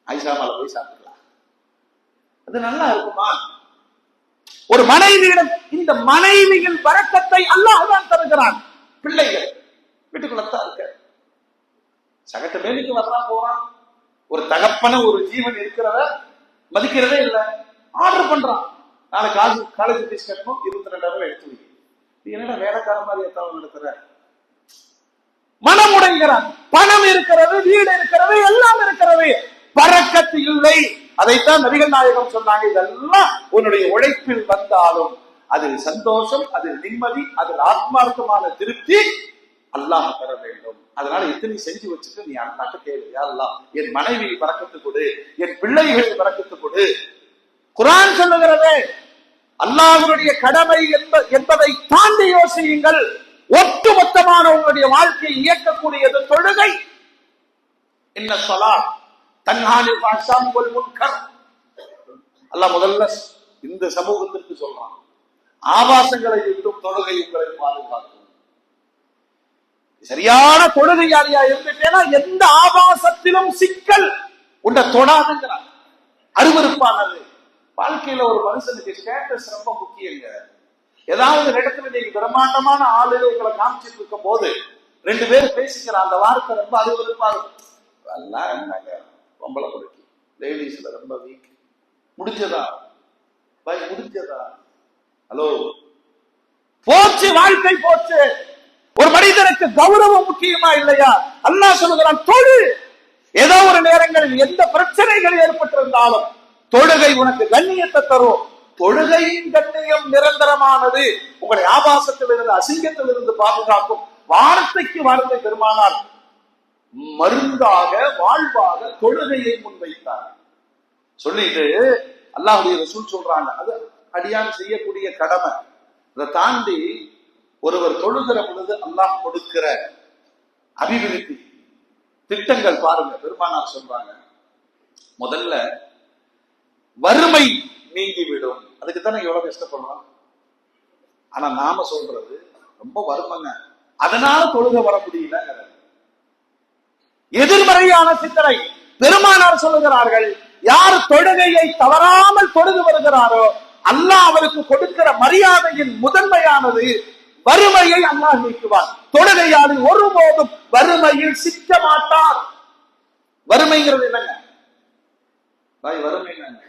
ஐசாமால போய் சாப்பிடலாம், அது நல்லா இருக்குமா? ஒரு மனைவியிடம் இந்த மனைவியின் பரக்கத்தை அல்லாஹ் தான் தருகிறான். பிள்ளைகள் வீட்டுக்குள்ளத்தான் இருக்க, சகட்டு வேலைக்கு வரலாம் போறான். ஒரு தகப்பன ஒரு ஜீவன் இருக்கிறத மதிக்கிறதே இல்லை, ஆர்டர் பண்றான். நாளைக்கு காலேஜ் ஃபீஸ் கட்டணும், 22,000 எடுத்து வை. என்னடா வேலைக்கார மாதிரி எத்தனை நடத்துற? மனம் உடைகிறான். பணம் இருக்கிறது, வீடு இருக்கிறது, எல்லாம் இருக்கிறது, பரக்கத்து இல்லை. அதைத்தான் நபிகள் நாயகம் சொன்னாங்க, இதெல்லாம் உன்னுடைய உழைப்பில் வந்தாலும் அதில் சந்தோஷம், அதில் நிம்மதி, அதில் ஆத்மார்த்தமான திருப்தி அல்லாஹ் பெற வேண்டும். அதனால எத்தனை செஞ்சு வச்சுட்டு நீ அல்லாஹ்ட்ட கேளு, யா அல்லாஹ் என் மனைவி பரக்கத்து கொடு, என் பிள்ளைகள் பரக்கத்து கொடு. குர்ஆன் சொல்லுகிறது, அல்லாஹ்வுடைய கடமை என்பதை தாண்டி யோசியுங்கள். ஒட்டுமொத்தமான உங்களுடைய வாழ்க்கையை இயக்கக்கூடியது தொழுகை. இன்ன ஸலாத் தன்ஹா அனில் ஃபஹ்ஷாஇ வல் முன்கர். அல்லாஹ் முதல்ல இந்த சமூகத்திற்கு சொல்றான், ஆபாசங்களை விட்டும் தொழுகை உங்களை பாதுகாக்கும். சரியான தொழுகையாளியா இருந்துட்டேன்னா எந்த ஆபாசத்திலும் சிக்கல் உன்னை தொடாதுங்கிறார். அருவருப்பானது. வாழ்க்கையில ஒரு மனுஷனுக்கு ஸ்டேட்டஸ் ரொம்ப முக்கியங்க. ஏதாவது இடத்துல நீங்க பிரம்மாண்டமான ஆளுகளை உங்களை காமிச்சிட்டு இருக்கும் போது 2 பேர் பேசிக்கிறான், அந்த வார்த்தை ரொம்ப அருவருப்பாக பொம்பளை கொடுக்கு லேடிஸ்ல ரொம்ப வீக். முடிஞ்சதா பாய், முடிஞ்சதா? ஹலோ, போச்சு, வாழ்க்கை போச்சு. ஒரு மனிதனுக்கு கௌரவம் முக்கியமா இல்லையா? அல்லாஹ் சொல்லுகிறான் தொழு. ஏதோ ஒரு நேரங்களில் எந்த பிரச்சனைகள் ஏற்பட்டிருந்தாலும் தொழுகை உனக்கு கண்ணியத்தை தரும். தொழுகையின் கண்ணியம் நிரந்தரமானது. உங்களை ஆபாசத்தில் இருந்து, அசிங்கத்தில் இருந்து பாதுகாக்கும். வார்த்தைக்கு வார்த்தை பெருமானார் மருந்தாக, வாழ்வாக தொழுகையை முன்வைத்தார். சொல்லிட்டு அல்லாஹ்வுடைய ரசூல் சொல்றாங்க, அது அடியான் செய்யக்கூடிய கடமை. அதை தாண்டி ஒருவர் தொழுகிற பொழுது அல்லாஹ் கொடுக்கிற அபிவிருத்தி திட்டங்கள் பாருங்க. பெருமானார் சொல்றாங்க, முதல்ல வறுமை நீங்கிவிடும். அதுக்கு தானே எவ்வளவு கஷ்டப்படுறோம். ஆனா நாம சொல்றது ரொம்ப வறுமைங்க, அதனால தொழுகை வர முடியல. எதிர்மறையான சிந்தனை. பெருமானார் சொல்லுகிறார்கள், யார் தொழுகையை தவறாமல் தொழுது வருகிறாரோ அல்லாஹ் அவருக்கு கொடுக்கிற மரியாதையின் முதன்மையானது வறுமையை அல்லாஹ் நீக்குவார். தொழுகையாளி ஒருபோதும் வறுமையில் சிக்க மாட்டார். வறுமைங்கிறது என்னங்க பாய்? வறுமை என்னங்க?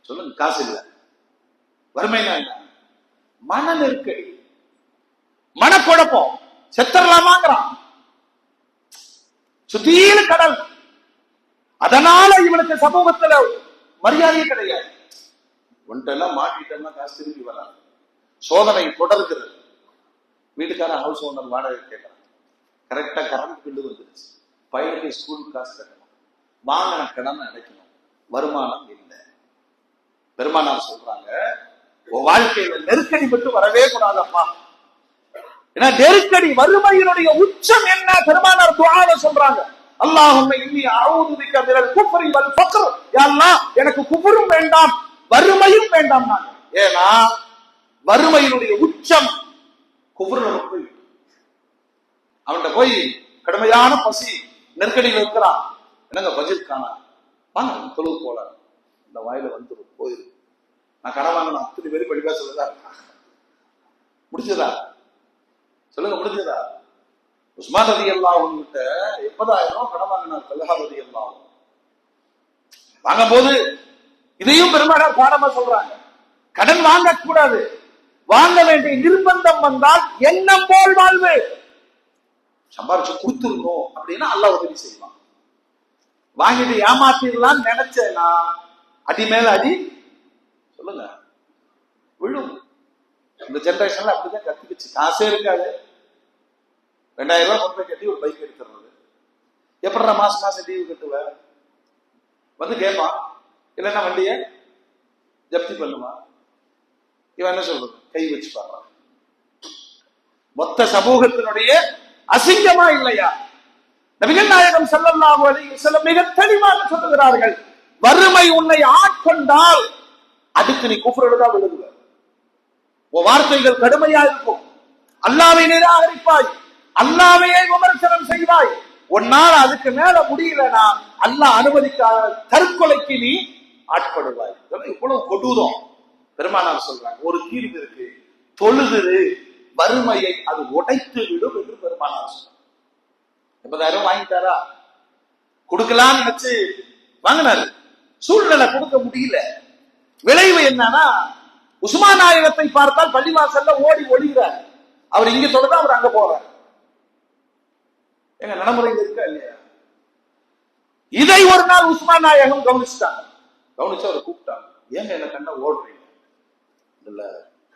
சொல்லுங்க, காசு இல்ல. வறுமை என்ன? மன நெருக்கடி, மனக்குழப்பம். செத்தரலாமாங்கிறான், சுத்தீல கடல். அதனால இவனுக்கு சமூகத்துல மரியாதையே கிடையாது. ஒன்றெல்லாம் மாட்டிட்டோம்னா காசு திரும்பி வராது. சோதனை தொடர்கிறது. வீட்டுக்கார ஹவுஸ் ஓனர் வாடகை கேட்கறான், கரெக்டா கரண்ட் பில்லு வந்துருச்சு, பையனுக்கு ஸ்கூல் காசு கட்டணும், வாங்கின கடன் அடைக்கணும், வருமானம் இல்லை. பெருமானார் சொல்றாங்க, வாழ்க்கையில நெருக்கடி மட்டும் வரவே கூடாதப்பா. ஏன்னா நெருக்கடி, வறுமையினுடைய உச்சம் என்ன? பெருமானார் துஆல சொல்றாங்க, அல்லாஹும்ம இன்னி அஊது பிக மினல் குஃப்ரி வல் ஃபக்ர். யா அல்லாஹ், எனக்கு குஃப்ரும் வேண்டாம், வறுமையும் வேண்டாம். ஏன்னா வறுமையினுடைய உச்சம் குஃப்ர்ல போய் அவன்கிட்ட போய் கடுமையான பசி நெருக்கடியில் இருக்கிறான். என்னங்க பட்ஜெட் காணா, வாங்க தொழுவு போல, இந்த வாயில வந்து போயிரு, நான் கடன் வாங்கினா அத்தனை பேர் படிப்பா சொல்லுதா? முடிச்சதா? சொல்லுங்க, முடிஞ்சதா? உஸ்மான் ரலியல்லாஹு அன்ஹு கிட்ட 80,000 கடன் வாங்கினார் தல்ஹா ரலியல்லாஹு அன்ஹு. வாங்கும் போது இதையும் பெருமானார் பாடமா சொல்றாங்க, கடன் வாங்க கூடாது, வாங்க வேண்டிய நிர்பந்தம் வந்தால் எண்ணம் போல் வாழ்வு. சம்பாரிச்சு கொடுத்துருக்கோம் அப்படின்னா அல்லாஹ் உதவி செய்வான். வாங்கிட்டு ஏமாத்திடலாம் நினைச்சேன்னா அடி மேல அடி சொல்லுங்க விழும். இந்த ஜெனரேஷன்ல அப்படிதான் கத்துக்கிச்சு. காசே இருக்காது, 2000 ரூபாய் கொண்டு போய் கட்டி ஒரு பைக் எடுத்துறது. எப்படா மாசம் மாசம் டிவி கட்டுவ? வந்து கேட்பான், இல்லைன்னா வண்டிய ஜப்தி பண்ணுமா? இவன் என்ன சொல்றது? கை வச்சு பாடுறான். மொத்த சமூகத்தினுடைய அசிங்கமா இல்லையா? நபிகள் நாயகம் ஸல்லல்லாஹு அலைஹி வஸல்லம் மிக தெளிவாக சொல்லுகிறார்கள், வறுமை உன்னை ஆட்கொண்டால் அதுக்கு நீ குஃப்ரோடு தான் விழுகுவ. உன் வார்த்தைகள் கடுமையா இருக்கும், அல்லாஹ்வை நிராகரிப்பாய், அல்லாஹ்வையே விமர்சனம் செய்வாய். உன்னால் அதுக்கு மேல முடியலனா அல்லாஹ் அனுமதிக்காத தற்கொலைக்கு நீ ஆட்படுவாய். இவ்வளவு கொடூரம். பெருமானார் சொல்றாங்க, ஒரு தீர்வு இருக்கு, தொழுது வறுமையை அது உடைத்து விடும் என்று பெருமானார் சொல்றாங்க. 80,000 வாங்கிட்டாரா? கொடுக்கலாம்னு நினைச்சு வாங்கினாரு, சூழ்நிலை கொடுக்க முடியல. விளைவு என்னன்னா, உஸ்மான் நாயகத்தை பார்த்தால் பள்ளிவாசல்ல ஓடி ஒளிகிறார். அவர் இங்க தொழுதா அவர் அங்க போறார். எங்க நடைமுறையில் இருக்கா இல்லையா? இதை ஒரு நாள் உஸ்மான் நாயகம் கவனிச்சுட்டாங்க. கவனிச்சு அவரை கூப்பிட்டாங்க, ஏங்க என்ன கண்ட ஓடுறீங்க? இல்ல,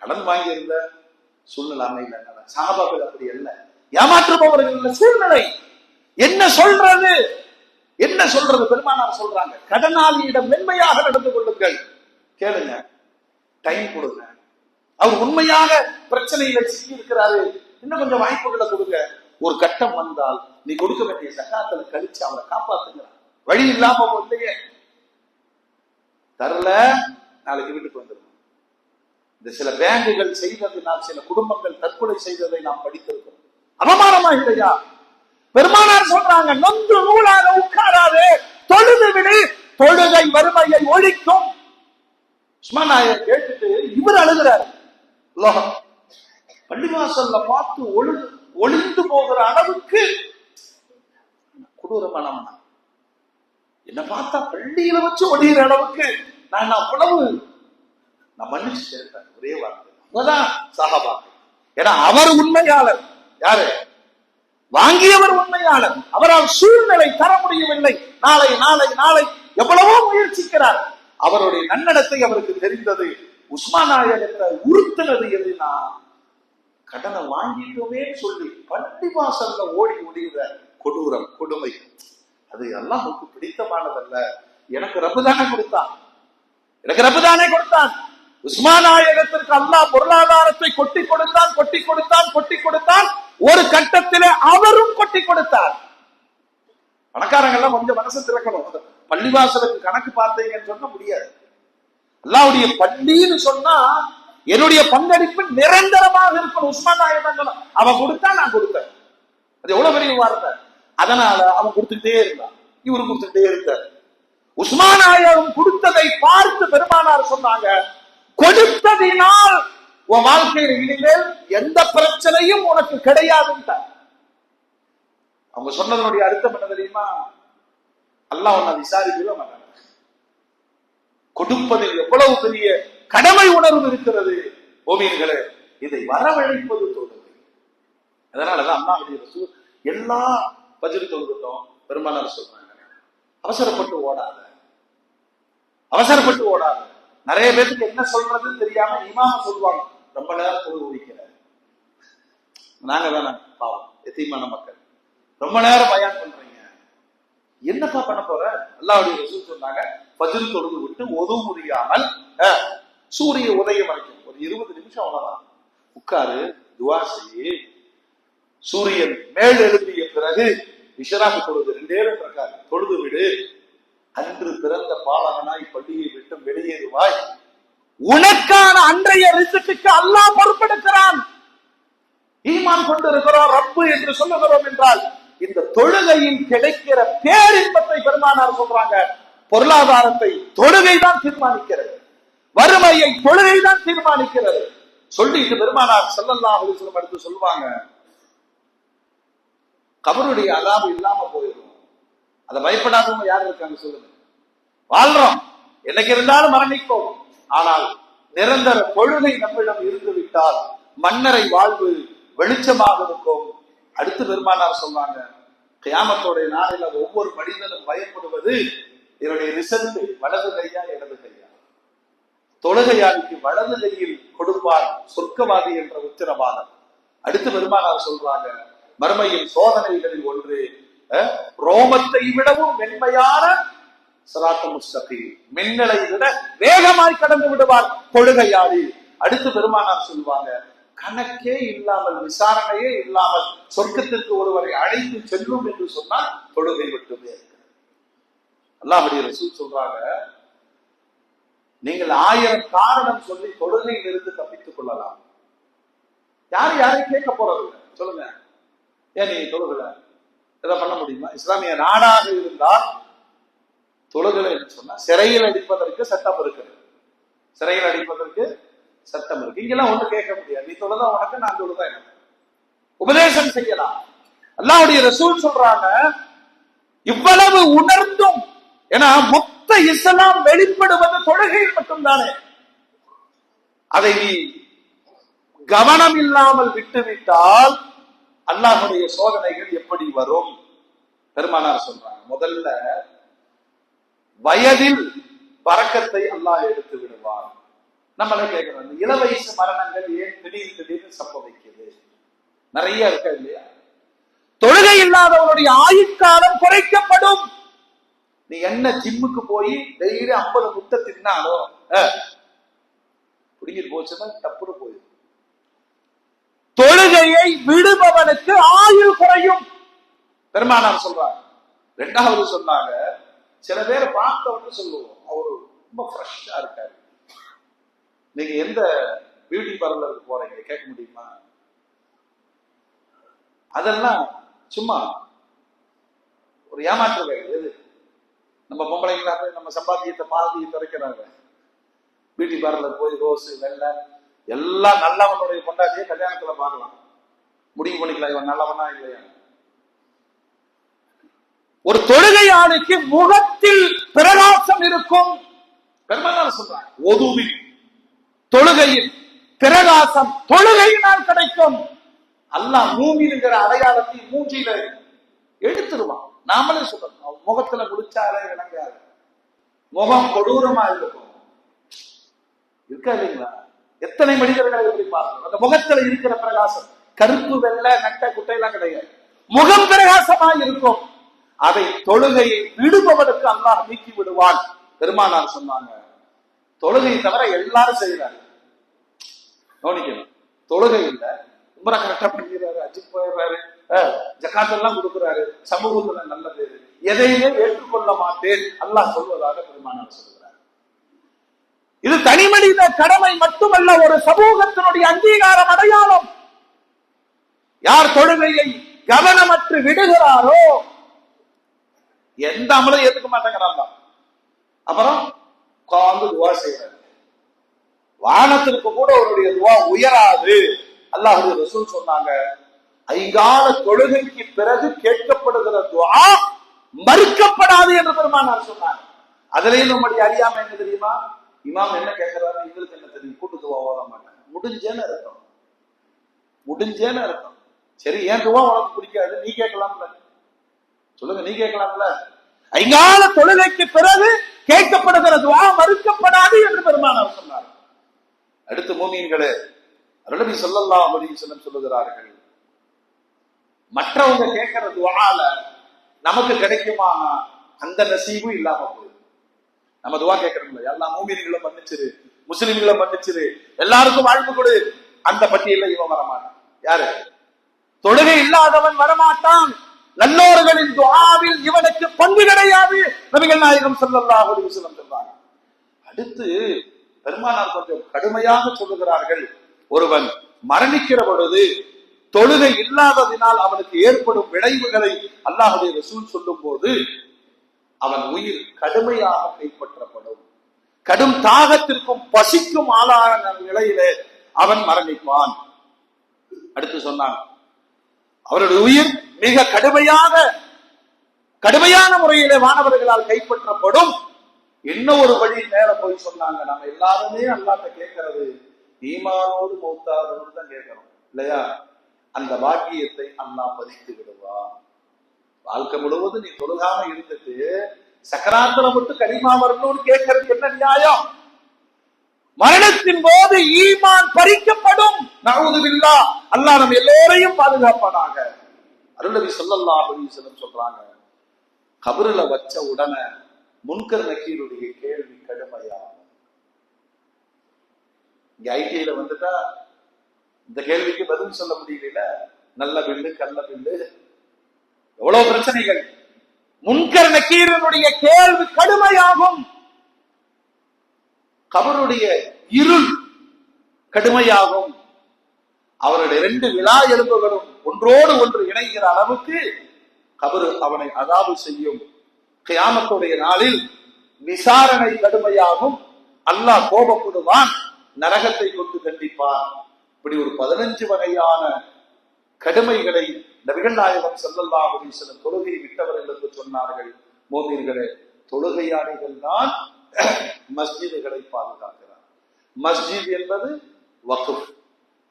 கடன் வாங்கி இருந்த சூழ்நிலை அமையல. சஹாபாக்கள் அப்படி அல்ல, ஏமாற்றுபவர்கள் இல்ல, சூழ்நிலை. என்ன சொல்றது, என்ன சொல்றது? பெருமானார் சொல்றாங்க, கடனாளியிடம் மென்மையாக நடந்து கொள்ளுங்கள். கேளுங்க, டைம் கொடுங்க. அவர் உண்மையாக பிரச்சனையில சிக்கி இருக்கிறாரு, இன்னும் கொஞ்சம் வாய்ப்புகளை கொடுங்க. ஒரு கட்டம் வந்தால் நீ கொடுக்க வேண்டிய சக்காத்துல கழிச்சு அவரை காப்பாத்துங்க. வழி இல்லாம இல்லையே, தரல நாளைக்கு வீட்டுக்கு வந்துடும். இந்த சில பேங்குகள் செய்ததினால் சில குடும்பங்கள் தற்கொலை செய்ததை நாம் படித்திருக்கிறோம். அவமானமா இல்லையா? பெருமானார் சொல்றாங்க, நொந்து நூலாக உட்காராது, தொழுது விடு, தொழுகை வறுமையை ஒழிக்கும். உஸ்மான் நாயகம் கேட்டுட்டு இவர் அழுகிறாரு, பள்ளிவாசல்ல பார்த்து ஒளிந்து போகிற அளவுக்கு கொடூரமானவன். என்ன பார்த்தா பள்ளியில வச்சு ஒளிகிற அளவுக்கு நான் அவ்வளவு நான் மன்னிச்சு சேர்த்தேன். ஒரே வார்த்தை, அவங்கதான் சஹாபா. ஏன்னா அவர் உண்மையாளர். யாரு? வாங்கியவர் உண்மையாளர். அவரால் சூழ்நிலை தர முடியவில்லை. நாளை நாளை நாளை எவ்வளவோ முயற்சிக்கிறார். அவருடைய நன்னடத்தை அவருக்கு தெரிந்தது. உஸ்மான் நாயகத்தை உறுத்தினது எதுனா, கடனை வாங்கிட்டோமே சொல்லி பள்ளி வாசல்ல ஓடி முடிகிற கொடூரம், கொடுமை. அது அல்லாஹ்வுக்கு பிடித்தமானதல்ல. எனக்கு ரப்பு தானே கொடுத்தான், எனக்கு ரப்பு தானே கொடுத்தான். உஸ்மான் நாயகத்திற்கு அல்லாஹ் பொருளாதாரத்தை கொட்டி கொடுத்தான், கொட்டி கொடுத்தான், கொட்டி கொடுத்தான். ஒரு கட்டத்திலே அவரும் கொட்டி கொடுத்தார். பணக்காரங்க எல்லாம் கொஞ்சம் மனசு திறக்கணும். பள்ளிவாசலுக்கு கணக்கு பார்த்தீங்கன்னு சொன்னா முடியாது. அல்லாஹ்வுடைய பள்ளின்னு சொன்னா என்னுடைய பங்களிப்பு நிரந்தரமாக இருக்கணும். உஸ்மான் நாயகன் அவன் கொடுத்தா நான் கொடுத்தேன். அது எவ்வளவு பெரிய வார்த்தை. அதனால அவன் கொடுத்துக்கிட்டே இருந்தான், இவரு கொடுத்துக்கிட்டே இருந்தார். உஸ்மான் நாயகம் கொடுத்ததை பார்த்து பெருமானார் சொன்னாங்க, கொடுத்ததினால் உன் வாழ்க்கையில் இனிமேல் எந்த பிரச்சனையும் உனக்கு கிடையாதுன்னு. அவங்க சொன்னதனுடைய அர்த்தம் என்ன தெரியுமா? அல்லாஹ் உன்னை விசாரிக்கவே மாட்டாங்க. கொடுப்பதில் எவ்வளவு பெரிய கடமை உணர்வு இருக்கிறது ஓமியர்களே. இதை வரவழைப்பது தொழுகை. அதனாலதான் அல்லாஹ்வுடைய ரசூல் எல்லா பஜ்ர் தொழுகட்டும் பெருமானார் சொல்றாங்க, அவசரப்பட்டு ஓடாத, அவசரப்பட்டு ஓடாத. நிறைய பேருக்கு என்ன சொல்றதுன்னு தெரியாம இமாம சொல்லுவாங்க, ரொம்ப நேரம் தொழுது முடிக்கிறார். நாங்க தானே பாவம் எத்தீமான மக்கள், ரொம்ப நேரம் பயான் பண்றீங்க, என்னப்பா பண்ண போற? அல்லாஹ்வுடைய ரசூல் சொன்னாங்க, ஃபஜ்ர் தொழுது விட்டு ஒது முடியாமல் சூரிய உதயம் வரைக்கும் ஒரு 20 நிமிஷம் அவ்வளவுதான் உட்காரு, துவா செய்யி. சூரியன் மேல் எழுப்பிய பிறகு இஷராக்கு தொழுது 2 இருக்காரு, தொழுது விடு. அன்று பிறந்த பாலகனாய் பள்ளியை விட்டு வெளியேறுவாய். உனக்கான அன்றைய ரிசுக்கு அல்லாஹ் பொறுப்பெடுக்கிறான். ஈமான் கொண்டிருக்கிறோம், ரப்பு என்று சொல்லுகிறோம் என்றால் இந்த தொழுகையில் கிடைக்கிற பேரின்பத்தை பெருமானார் சொல்றாங்க. பொருளாதாரத்தை தொழுகை தான் தீர்மானிக்கிறது, வறுமையை தொழுகை தான் தீர்மானிக்கிறது. சொல்லிட்டு பெருமானார் ஸல்லல்லாஹு அலைஹி வஸல்லம் எடுத்து சொல்லுவாங்க, கபருடைய அலாபு இல்லாம போயிடும். அதை பயப்படாதவங்க யாரு இருக்காங்க சொல்லுங்க? வாழ்றோம், என்னைக்கு இருந்தாலும் மரணிப்போம். ஆனால் நிரந்தர தொழுகை நம்மிடம் இருந்து விட்டால் மன்னரை வாழ்வு வெளிச்சமாக இருக்கும். அடுத்து பெருமானார் சொல்றாங்க, கியாமத்தோடைய நாளில் ஒவ்வொரு மனிதனும் பயப்படுவது இதனுடைய ரிசல்ட் வலது கையா இடது கையா. தொழுகையாளிக்கு வலது கையில் கொடுப்பார் சொர்க்கவாதி என்ற உத்திரவாதம். அடுத்து பெருமானார் சொல்றாங்க, மறுமையின் சோதனைகளில் ஒன்று ரோமத்தை விடவும் மென்மையான ஸிராத்து முஸ்தகீம், மின்னலை விட வேகமாய் கடந்து விடுவார் தொழுகையாளி. அடுத்து பெருமானார் சொல்லுவாங்க, கணக்கே இல்லாமல் விசாரணையே இல்லாமல் சொர்க்கத்திற்கு ஒருவரை அழைத்து செல்லும் என்று சொன்னால் தொழுகை மட்டுமே இருக்கிறது. அல்லாஹ்வுடைய ரசூல் சொல்றாங்க, நீங்கள் 1000 காரணம் சொல்லி தொழுகையில் இருந்து தப்பித்துக் கொள்ளலாம். யாரையும் கேட்க போறது சொல்லுங்க, ஏன் நீ தொழுகல, இதை பண்ண முடியுமா? இஸ்லாமிய நாடாக இருந்தால் தொழுகலை சொன்னா சிறையில் அடிப்பதற்கு சட்டம் இருக்கிறது, சிறையில் அடிப்பதற்கு சட்டம் இருக்கு. இங்கெல்லாம் ஒண்ணு கேட்க முடியாது, நீ தொழுதா உனக்கு, நான் தொழுதா எனக்கு, உபதேசம் செய்யலாம். அல்லாஹ்வுடைய ரசூல் சொல்றாங்க, இவ்வளவு உணர்ந்தும், ஏன்னா மொத்த இஸ்லாம் வெளிப்படுவது தொழுகையில் மட்டும்தானே, அதை நீ கவனம் இல்லாமல் விட்டுவிட்டால் அல்லாஹ்வுடைய சோதனைகள் எப்படி வரும்? பெருமானார் சொல்றாங்க, முதல்ல வயதில் பரக்கத்தை அல்லாஹ் எடுத்து விடுவார். நம்மளே கேட்கிறோம், இளவயசு மரணங்கள் ஏன் திடீர்னு சம்பவிக்குது? நிறைய இருக்க இல்லையா? தொழுகை இல்லாதவனுடைய ஆயுட்காலம் குறைக்கப்படும். நீ என்ன ஜிம்முக்கு போய் டெய்லி 50 முட்டை தின்னாலும் புடிங்கிட்டு போச்சுன்னா தப்புன்னு போயிடும். தொழுகையை விடுபவனுக்கு ஆயுள் குறையும் பெருமானார் சொல்றாங்க. 2வது சொன்னாங்க, சில பேரை பார்த்தவன்னு சொல்லுவோம், அவரு ரொம்ப ஃப்ரெஷ்ஷா இருக்காரு. நீங்க எந்த பியூட்டி பார்லருக்கு போறீங்க கேட்க முடியுமா? அதெல்லாம் சும்மா ஒரு ஏமாற்று வேலை. எது நம்ம பொம்பளைங்களா நம்ம சம்பாத்தியத்தை பாதியை துறைக்கிறாங்க. பியூட்டி பார்லர் போய் ரோஸ் வெள்ளை எல்லாம் நல்லவனுடைய கொண்டாட்டியே கல்யாணத்துல பார்க்கலாம், முடிவு பண்ணிக்கலாம் இவன் நல்லவனா இல்லையா. ஒரு தொழுகையாளுக்கு முகத்தில் பிரகாசம் இருக்கும். பெருமானார் சொல்றாங்க, ஒதுவில் தொழுகையில் பிரகாசம் தொழுகையினால் கிடைக்கும். அல்லாஹ் மூமின்ங்கிற அடையாளத்தை மூஞ்சியில எடுத்துருவான். நாமளே சொல்றோம், முகத்துல குளிச்சாலே விளங்காது, முகம் கொடூரமா இருக்கும், இருக்கா இல்லைங்களா? எத்தனை மனிதர்களை எப்படி பார்க்கணும், அந்த முகத்துல இருக்கிற பிரகாசம் கருப்பு வெள்ளை நட்ட குட்டையெல்லாம் கிடையாது, முகம் பிரகாசமாக இருக்கும். அதை தொழுகையை விடுபவனுக்கு அல்லாஹ் நீக்கி விடுவான். பெருமானார் சொன்னாங்க, தொழுகை தவிர எல்லாரும் செய்யறாங்க. கவனிக்கணும், தொழுகை இல்ல, உம்ரா கரெக்டா பண்ணிடுறாரு, அஜித் போயிடுறாரு, ஜகாத் எல்லாம் கொடுக்குறாரு, சமூகத்துல நல்ல பேரு, எதையுமே ஏற்றுக்கொள்ள மாட்டேன் அல்லாஹ் சொல்வதாக பெருமானார் சொல்கிறார். இது தனி மனித கடமை மட்டுமல்ல, ஒரு சமூகத்தினுடைய அங்கீகாரம், அடையாளம். யார் தொழுகையை கவனமற்று விடுகிறாரோ எந்த அமலும் ஏற்றுக்க மாட்டேங்கிறாங்க. அப்புறம் உட்கார்ந்து துவா செய்யறாரு, வானத்திற்கு கூட அவருடைய துவா உயராது. அல்லாஹ் ரசூல் சொன்னாங்க, ஐங்கால தொழுகைக்கு பிறகு கேட்கப்படுகிற துவா மறுக்கப்படாது என்று பெருமானார் சொன்னாங்க. அதுலயும் நம்முடைய அறியாம என்ன தெரியுமா, இமாம் என்ன கேட்கிறாரு எங்களுக்கு என்ன தெரியும், கூட்டு துவா ஓத மாட்டாங்க, முடிஞ்சேன்னு அர்த்தம், முடிஞ்சேன்னு அர்த்தம். சரி, ஏன் துவா உனக்கு பிடிக்காது, நீ கேட்கலாம்ல, சொல்லுங்க, நீ கேட்கலாம்ல. ஐங்கால தொழுகைக்கு பிறகு கேட்கப்படுகிற துவா மறுக்கப்படாது என்று பெருமானார் சொன்னார். அடுத்து மூமின்களே, நபி ஸல்லல்லாஹு அலைஹி வஸல்லம் சொல்லுகிறார்கள், மற்றவங்க கேட்கிற துஆல நமக்கு கிடைக்குமா, அந்த நசீபும் இல்லாம போகுது. நம்ம துவா கேட்கறோம்ல, எல்லா மூமின்களை மன்னிச்சிரு, முஸ்லிம்களை மன்னிச்சிரு, எல்லாருக்கும் வாழ்வு கொடு, அந்த பட்டியல இவன் வரமாட்டான். யாரு? தொழுகை இல்லாதவன் வரமாட்டான். நல்லோர்களின் துஆவில் இவனுக்கு பங்கு கிடையாது. நபிகள் நாயகம் ஸல்லல்லாஹு அலைஹி வஸல்லம் சொல்றாங்க. அடுத்து பெருமானார் கொஞ்சம் கடுமையாக சொல்லுகிறார்கள், ஒருவன் மரணிக்கிற பொழுது தொழுகை இல்லாததினால் அவனுக்கு ஏற்படும் விளைவுகளை அல்லாஹ்வுடைய ரசூல் சொல்லும் போது அவன் உயிர் கடுமையாக கைப்பற்றப்படும், கடும் தாகத்திற்கும் பசிக்கும் ஆளான நிலையிலே அவன் மரணிப்பான். அடுத்து சொன்னான், அவருடைய உயிர் மிக கடுமையான முறையிலே வானவர்களால் கைப்பற்றப்படும். இன்னும் ஒரு வழி மேல போய் சொன்னாங்க, நம்ம எல்லாருமே அல்லாஹ்ட்ட கேட்கறது ஈமானோடு மௌத்தாதோடு தான் கேட்கிறோம் இல்லையா? அந்த பாக்கியத்தை அல்லாஹ் பறித்து விடுவான். வாழ்க்கை முழுவதும் நீ தொழுகாம இருந்துட்டு சக்கராத்துல மட்டும் கலிமா வரணும்னு கேட்கறதுக்கு என்ன நியாயம்? மரணத்தின் போது ஈமான் பறிக்கப்படும். நஊது பில்லாஹ், அல்லாஹ் நம்ம எல்லோரையும் பாதுகாப்பானாக. அருள்நபி ஸல்லல்லாஹு அலைஹி வஸல்லம் சொல்றாங்க, கபருல வச்ச உடனே முன்கர் நக்கீருடைய கேள்வி கடுமையா. இங்க ஐடிஐல வந்துட்டா இந்த கேள்விக்கு பதில் சொல்ல முடியல, நல்ல பில்லு கள்ள பில்லு எவ்வளவு பிரச்சனைகள். முன்கர் நக்கீரனுடைய கேள்வி கடுமையாகும், கபருடைய இருள் கடுமையாகும். அவருடைய 2 விலா எலும்புகளும் ஒன்றோடு ஒன்று இணைகிற அளவுக்கு கபரு அவனை அதாபு செய்யும். கியாமத்துடைய நாளில் விசாரணை கடுமையாகும், அல்லாஹ் கோபப்படுவான், நரகத்தை கொண்டு தண்டிப்பான். இப்படி ஒரு 15 வகையான கடுமைகளை நபிகள் நாயகம் ஸல்லல்லாஹு அலைஹி வஸல்லம் தொழுகை விட்டவர்களுக்கு சொன்னார்கள். மோமீன்களே, தொழுகையாளிகள் தான் மஸ்ஜிதுகளை பாதுகாக்கிறார். மஸ்ஜித் என்பது வக்ஃப்,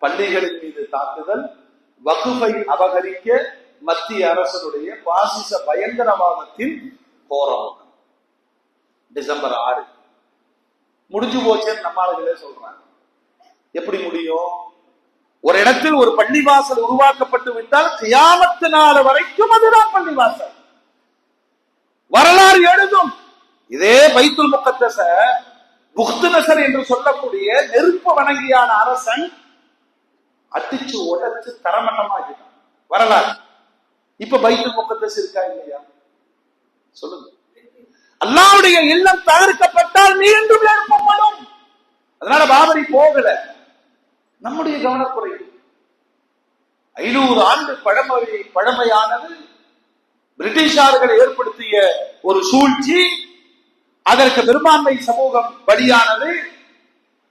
பள்ளிகளின் மீது தாக்குதல், வக்ஃபை அபகரிக்க மத்திய அரசனுடைய பாசிச பயங்கரவாதத்தின் போராட்டம். டிசம்பர் 6 முடிஞ்சு போச்சேன்னு நம்மாளர்களே சொல்றாங்க. எப்படி முடியும்? ஒரு இடத்தில் ஒரு பள்ளிவாசல் உருவாக்கப்பட்டு விட்டால் கியாமத்து நாள் வரைக்கும் அதுதான் பள்ளிவாசல். வரலாறு எழுதும். இதே பைத்துல் முகத்தஸ புக்து நஸர் என்று சொல்லக்கூடிய நெருப்பு வணங்கியான அரசன் அடிச்சு உடைச்சு தரமட்டமாக்கிட்டான். வரலாறு. இப்ப பைத்துல் முகத்தஸ் இருக்கா இல்லையா? சொல்லுங்க. அல்லாஹ்வுடைய இல்லம் தகர்க்கப்பட்டால் மீண்டும் எழுப்பப்படும். அதனால பாபரி போகல. நம்முடைய கவனக்குறை. 500 ஆண்டு பழமையானது, பிரிட்டிஷார்கள் ஏற்படுத்திய ஒரு சூழ்ச்சி, அதற்கு பெரும்பான்மை சமூகம் பலியானது.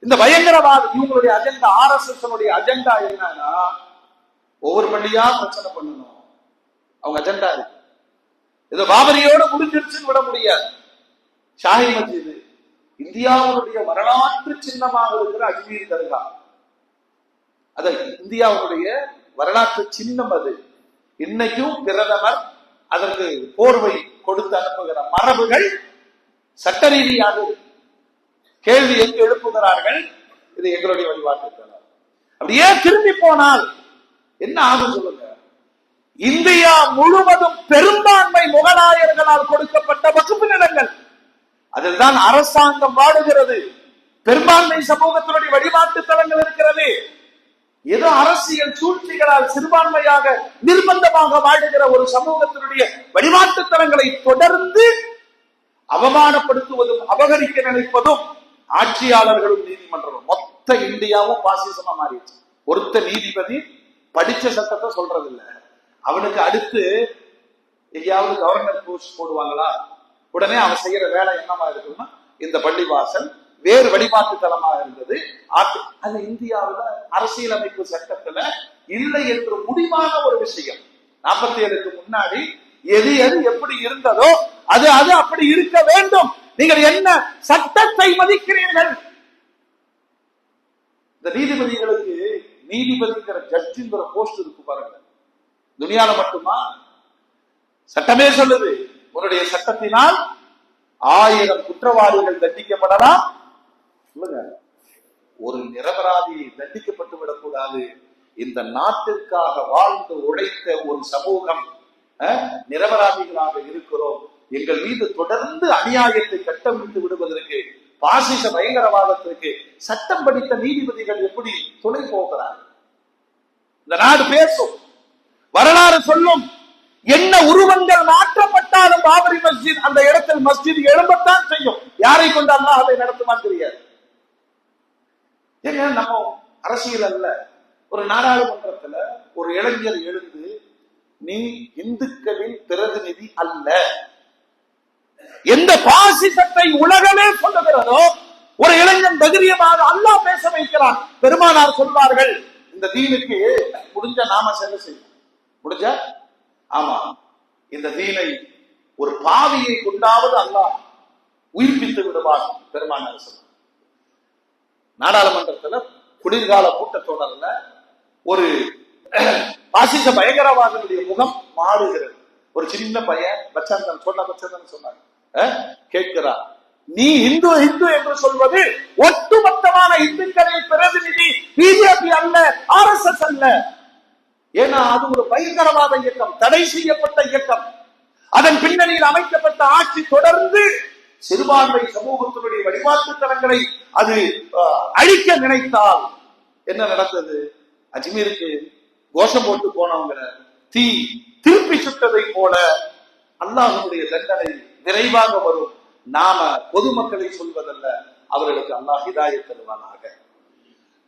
இந்த பயங்கரவாதம் இவங்களுடைய அஜெண்டா, RSS அஜெண்டா என்னன்னா ஒவ்வொரு பள்ளியா பிரச்சனை பண்ணணும். அவங்க அஜெண்டா இருக்கு. இது பாபரியோட முடிஞ்சிருச்சுன்னு விட முடியாது. ஷாஹி மஸ்ஜித் இந்தியாவுடைய வரலாற்று சின்னமாக இருக்கிற அஜ்மீர் தர்கா, அது இந்தியாவுடைய வரலாற்று சின்னம். அது இன்னைக்கும் பிரதமர் அதற்கு போர்வை கொடுத்து அனுப்புகிற மரபுகள் சட்ட ரீதியாக கேள்வி எங்கு எழுப்புகிறார்கள், இது எங்களுடைய வழிபாட்டு. அப்படியே திரும்பி போனால் என்ன ஆகும் சொல்லுங்க? இந்தியா முழுவதும் பெரும்பான்மை முகலாயர்களால் கொடுக்கப்பட்ட வகுப்பு நிலங்கள், அதில் தான் அரசாங்கம் வாடுகிறது. பெரும்பான்மை சமூகத்தினுடைய வழிபாட்டு தலங்கள் இருக்கிறது. ஏதோ அரசியல் சூழ்ச்சிகளால் சிறுபான்மையாக நிர்பந்தமாக வாழுகிற ஒரு சமூகத்தினுடைய வழிபாட்டு தலங்களை தொடர்ந்து அவமானப்படுத்துவதும் அபகரிக்க நினைப்பதும் ஆட்சியாளர்களும் நீதிமன்றமும் மொத்த இந்தியாவும் பாசிசமா மாறிடுச்சு. ஒருத்த நீதிபதி படிச்ச சட்டத்தை சொல்றது இல்ல, அவனுக்கு அடுத்து எங்கேயாவது கவர்னர் போஸ்ட் போடுவாங்களா, உடனே அவன் செய்யற வேலை என்னமா இருக்குன்னா இந்த பள்ளிவாசல் வேறு வழிபாட்டு தலமாக இருந்தது. அது இந்தியாவில் அரசியலமைப்பு சட்டத்துல இல்லை என்று முடிவான ஒரு விஷயம். 47க்கு முன்னாடி எது எது எப்படி இருந்ததோ அது அது அப்படி இருக்க வேண்டும். நீங்கள் என்ன சட்டத்தை மதிக்கிறீர்கள்? இந்த நீதிபதிகளுக்கு நீதிபதிங்கிற ஜட்ஜுங்கிற போஸ்ட் இருக்கு பாருங்க. துனியால மட்டுமா? சட்டமே சொல்லுது, உன்னுடைய சட்டத்தினால் 1000 குற்றவாளிகள் தண்டிக்கப்படலாம். சொல்லுங்க, ஒரு நிரபராதி தண்டிக்கப்பட்டு விடக்கூடாது. இந்த நாட்டிற்காக வாழ்ந்து உழைத்த ஒரு சமூகம் நிரபராதிகளாக இருக்கிறோம். எங்கள் மீது தொடர்ந்து அநியாயத்தை கட்டமைத்து விடுவதற்கு, பாசிச பயங்கரவாதத்திற்கு சட்டம் படித்த நீதிபதிகள் எப்படி துணை போகிறார்கள்? இந்த நாடு பேசும், வரலாறு சொல்லும். என்ன உருவங்கள் மாற்றப்பட்டாலும் பாபரி மஸ்ஜித் அந்த இடத்தில் மஸ்ஜித் எழும்பத்தான் செய்யும். யாரை கொண்டு அல்லாஹ் அதை நடத்துமான்னு தெரியாது. ஏங்க, நம்ம அரசியல் அல்ல, ஒரு நாடாளுமன்றத்துல ஒரு இளைஞர் எழுந்து நீ இந்துக்களின் பிரதிநிதி அல்ல, எந்த பாசிசத்தை உலகமே சொல்லுகிறதோ ஒரு இளைஞன் தைரியமாக அல்லாஹ் பேச வைக்கிறான். பெருமானார் சொல்வார்கள், இந்த தீனுக்கு முடிஞ்ச நாம சேவை செய்யும். முடிஞ்ச ஆமா, இந்த தீனை ஒரு பாவியை கொண்டாவது அல்லாஹ் உயிர்ப்பித்து விடுவார். பெருமானார் சொல்ல நாடாளுமன்றத்துல குளிர்கால கூட்டத்தொடர்ல ஒரு பாசிச பயங்கரவாதனுடைய முகம் மாறுகிறது. ஒரு சின்ன பையன் பச்சந்தன் சொன்னாங்க, கேட்கிறார், நீ இந்து இந்து என்று சொல்வது ஒட்டுமொத்தமான இந்துக்களின் பிரதிநிதி பிஜேபி அல்ல, RSS அல்ல. ஏன்னா அது ஒரு பயங்கரவாத இயக்கம், தடை செய்யப்பட்ட இயக்கம். அதன் பின்னணியில் அமைக்கப்பட்ட ஆட்சி தொடர்ந்து சிறுபான்மை சமூகத்தினுடைய வழிபாட்டு தலங்களை அது அழிக்க நினைத்தால் என்ன நடந்தது? அஜ்மீருக்கு கோஷம் போட்டு போனவங்க தீ திருப்பி சுட்டதை போல அல்லாஹ்வுடைய தண்டனை விரைவாக வரும். நாம பொதுமக்களை சொல்வதல்ல, அவர்களுக்கு அல்லாஹ் ஹிதாயத் தருவானாக.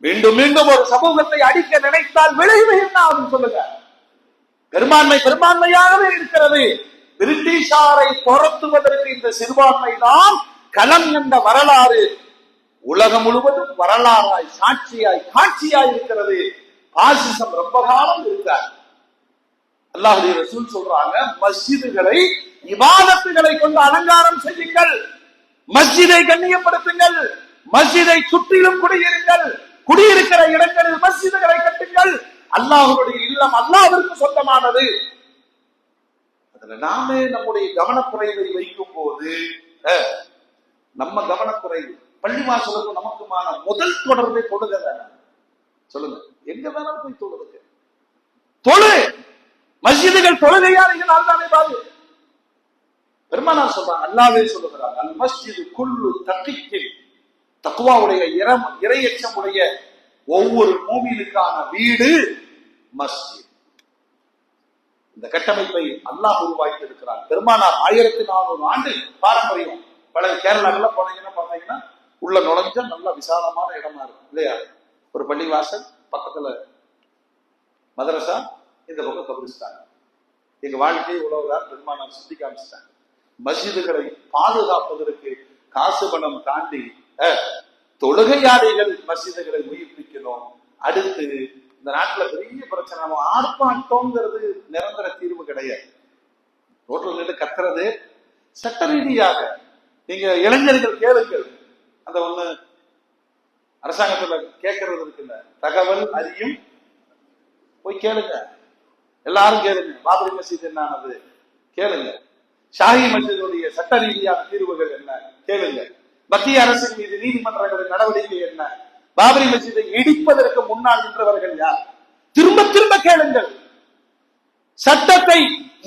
மீண்டும் மீண்டும் ஒரு சமூகத்தை அடிக்க நினைத்தால் விளைவு என்ன ஆகும் சொல்லுங்க? பெரும்பான்மையாகவே இருக்கிறது. பிரிட்டிஷாரை துரத்துவதற்கு இந்த சிறுபான்மை தான் களம் என்ற வரலாறு உலகம் முழுவதும் வரலாறாய் சாட்சியாய் காட்சியாய் இருக்கிறது. பாசிசம் ரொம்ப காலம் இருக்கார். அல்லாஹ்வுடைய ரசூல் சொல்றாங்க, மஸ்ஜிதுகளை இபாதத்துகளை கொண்டு அலங்காரம் செய்யுங்கள், மஸ்ஜிதை கண்ணியப்படுத்துங்கள், மஸ்ஜிதை சுற்றிலும் குடியிருங்கள், குடியிருக்கிற இடங்களில் மஸ்ஜிதுகளை கட்டுங்கள். அல்லாஹ்வுடைய இல்லம் அல்லாஹ்விற்கு சொந்தமானது. அதுல நாமே நம்முடைய கவனக்குறைவை வைக்கும் போது நம்ம கவனக்குறைவு பள்ளிவாசலுக்கு நமக்குமான முதல் தொடர்பை தொழுக தானே. சொல்லுங்க, எங்க வேணாலும் போய் தொழுது, தொழு. மஸ்ஜிதுகள் தொழுகையால் தானே பாது. பெருமானார் சொல்றாங்க, அல்லாஹ்வே சொல்லுகிறாங்க, அல் மஸ்ஜிது குல்லு தக்கிக்கில், தக்வாவுடைய இறையச்சமுடைய ஒவ்வொரு மூமினுக்கான வீடு மஸ்ஜித். இந்த கட்டமைப்பை அல்லாஹ் உருவாக்கி இருக்கிறார். பெருமானார் 1400 ஆண்டு பாரம்பரியம். பல கேரளாக்கள்ல போனீங்கன்னா பாத்தீங்கன்னா உள்ள நுழைஞ்ச நல்ல விசாலமான இடமா இருக்கும் இல்லையா? ஒரு பள்ளிவாசல், பக்கத்துல மதரசா, இந்த பக்கம் கபிரிஸ்தான். எங்க வாழ்க்கையை உழவுதான் பெருமானார் சுத்தி காமிச்சிட்டாங்க. மஸ்ஜிதுகளை பாதுகாப்பதற்கு காசு பணம் தாண்டி தொழுகையாளிகள் மஸ்ஜிதுகளை உயிர்ப்பிக்கணும். அடுத்து இந்த நாட்டுல பெரிய பிரச்சனை, நம்ம ஆர்ப்பாட்டம்ங்கிறது நிரந்தர தீர்வு கிடையாது. ரோட்ல நின்று கத்துறது சட்ட ரீதியாக நீங்க இளைஞர்கள் கேளுங்கள். அந்த ஒண்ணு அரசாங்கத்துல கேட்கறது இருக்குல்ல, தகவல் அறியும் போய் கேளுங்க, எல்லாரும் கேளுங்க. பாபரி மசீத் என்னானது கேளுங்க, ஷாஹி மஸ்ஜிதுடைய சட்ட ரீதியான தீர்வுகள் என்ன கேளுங்க, மத்திய அரசின் மீது நீதிமன்றங்களின் நடவடிக்கை என்ன, பாபரி மஸ்ஜிதை இடிப்பதற்கு முன்னால் நின்றவர்கள் யார், திரும்ப திரும்ப கேளுங்கள். சட்டத்தை,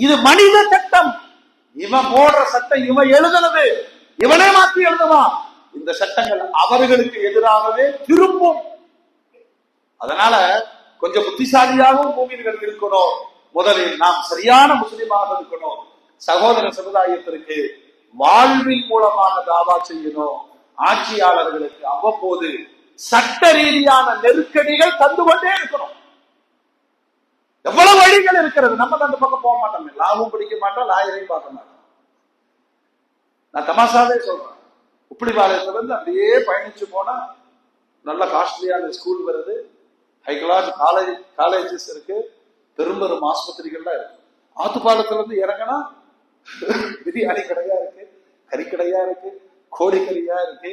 இது மனித சட்டம், இவன் போடுற சட்டம் இவன் எழுதுனது, இவனே மாற்றி எழுதுவான். இந்த சட்டங்கள் அவர்களுக்கு எதிராகவே திரும்பும். அதனால கொஞ்சம் புத்திசாலியாகவும் மூமின்கள் இருக்கணும். முதலில் நாம் சரியான முஸ்லிமாக இருக்கணும். சகோதர சமுதாயத்திற்கு வாழ்வின் மூலமாக தாவா செய்யணும். ஆட்சியாளர்களுக்கு அவ்வப்போது சட்ட ரீதியான நெருக்கடிகள் தந்து கொண்டே இருக்கணும். எவ்வளவு வழிகள் இருக்கிறது. நம்ம அந்த பக்கம் போக மாட்டோம், லாவும் பிடிக்க மாட்டோம், லாயரையும் பார்க்க மாட்டோம். நான் தமாசாவே சொல்றேன், உப்படிபாளையத்துல இருந்து அப்படியே பயணிச்சு போனா நல்ல காஸ்ட்லியான ஸ்கூல் வருது, ஹை கிளாஸ் காலேஜஸ் இருக்கு, பெரும் பெரும் ஆஸ்பத்திரிகள்லாம் இருக்கு. ஆத்துப்பாலத்துல இருந்து இறங்கினா பிரியாணி கடையா இருக்கு, கறிக்கடையா இருக்கு, கோழிக்கறியா இருக்கு.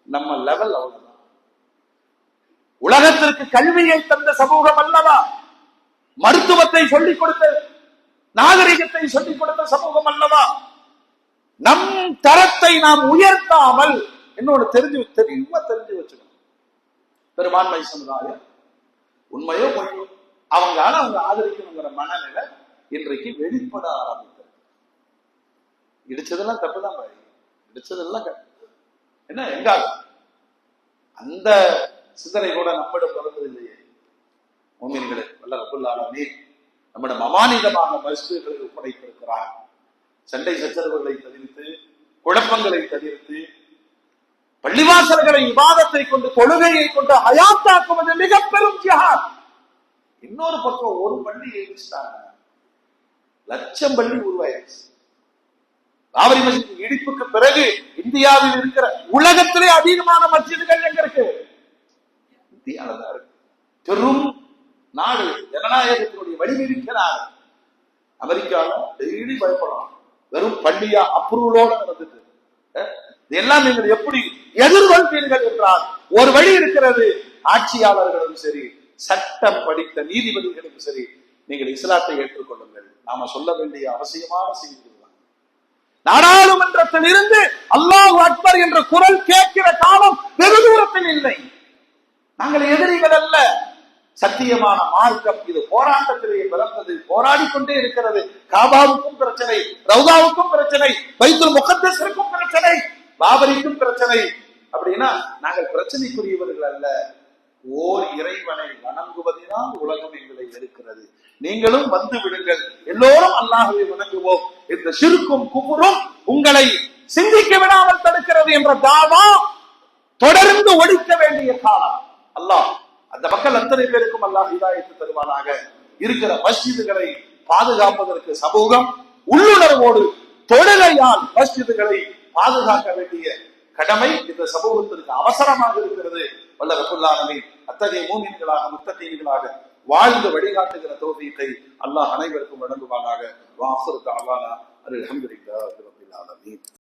நம்ம லெவல் அவ்வளவுதான். உலகத்திற்கு கல்வியை தந்த சமூகம் அல்லவா, மருத்துவத்தை சொல்லிக் கொடுத்த, நாகரிகத்தை சொல்லிக் கொடுத்த சமூகம் அல்லவா. நம் தரத்தை நாம் உயர்த்தாமல் என்னோட தெளிவா தெரிஞ்சு வச்சுக்கணும். பெரும்பான்மை சமுதாயம் உண்மையோ பொய்யோ அவங்க ஆதரிக்கணுங்கிற மனநிலை இன்றைக்கு வெளிப்பட ஆரம்பித்தது. இடிச்சதெல்லாம் தப்புதான் பாரு, இடிச்சதெல்லாம் என்ன எங்க அந்த சிந்தனை கூட நம்மிடம் பிறந்தது இல்லையே. மோமின்களே, வல்ல ரப்புல் ஆலமீன் நம்மிடம் அமானிதமான மஸ்ஜிதுகளை ஒப்படைத்திருக்கிறார். சண்டை சச்சரவுகளை தவிர்த்து, குழப்பங்களை தவிர்த்து, பள்ளிவாசல்களை இபாதத்தை கொண்டு, தொழுகையை கொண்டு ஹயாத்தாக்குவது மிக பெரும் ஜிஹாத். இன்னொரு பக்கம் ஒரு பள்ளி எழுதிட்டாங்க, லட்சம் பள்ளி உருவாயிருச்சு. பாபரி மஸ்ஜித் இடிப்புக்கு பிறகு இந்தியாவில் இருக்கிற உலகத்திலே அதிகமான மஸ்ஜிதுகள் எங்க இருக்கு? இந்தியாவில் தான் இருக்கு. பெரும் நாடு, ஜனநாயகத்தினுடைய வடிவமைக்க நாடு. அமெரிக்கால டெய்லி பயப்படலாம், வெறும் பள்ளியா அப்ரூவலோட நடந்துட்டு. இதெல்லாம் நீங்கள் எப்படி எதிர்கொள்வீர்கள் என்றால் ஒரு வழி இருக்கிறது. ஆட்சியாளர்களும் சரி, சட்டம் படித்த நீதிபதிகளும் சரி, நீங்கள் இஸ்லாத்தை ஏற்றுக்கொள்ளுங்கள். நாம சொல்ல வேண்டிய அவசியமான செய்தி. நாடாளுமன்றத்தில் இருந்து அல்லாஹ் அக்பர் என்ற குரல் கேட்கிற காலம் வெகு தூரத்தில் இல்லை. நாங்கள் எதிரிகள் அல்ல. சத்தியமான மார்க்கம் இது போராட்டத்திலேயே பிறந்தது, போராடிக்கொண்டே இருக்கிறது. காபாவுக்கும் பிரச்சனை, ரவுதாவுக்கும் பிரச்சனை, பைத்துல் முகத்தஸிற்கும் பிரச்சனை, பாபரிக்கும் பிரச்சனை. அப்படின்னா நாங்கள் பிரச்சனைக்குரியவர்கள் அல்ல. ஓர் இறைவனை வணங்குவதினால் உலகம் எங்களை இருக்கிறது. நீங்களும் வந்து விடுங்கள், எல்லோரும் அல்லாஹ்வை வணங்குவோம். இந்த ஷிர்க்கும் குஃப்ரும் உங்களை சிந்திக்க விடாமல் தடுக்கிறது என்ற தாவா தொடர்ந்து ஒழிக்க வேண்டிய காலம். அல்லாஹ் அந்த மக்கள் அத்தனை பேருக்கும் அல்லாஹ் ஹிதாயத்து தருவானாக. இருக்கிற மஸ்ஜிதுகளை பாதுகாப்பதற்கு சமூகம் உள்ளுணர்வோடு தொழுகையால் மஸ்ஜிதுகளை பாதுகாக்க வேண்டிய கடமை இந்த சமூகத்திற்கு அவசரமாக இருக்கிறது. வல்ல ரப்புல் ஆலமீன் அத்தகைய மூமின்களாக முத்தகீன்களாக வாழ்ந்து வழிகாட்டுகிற தௌஃபீகை அல்லாஹ் அனைவருக்கும் வழங்குவானாக. வா ஆஃபிரு தஅவானா அல்ஹம்துலில்லாஹி ரப்பில் ஆலமீன்.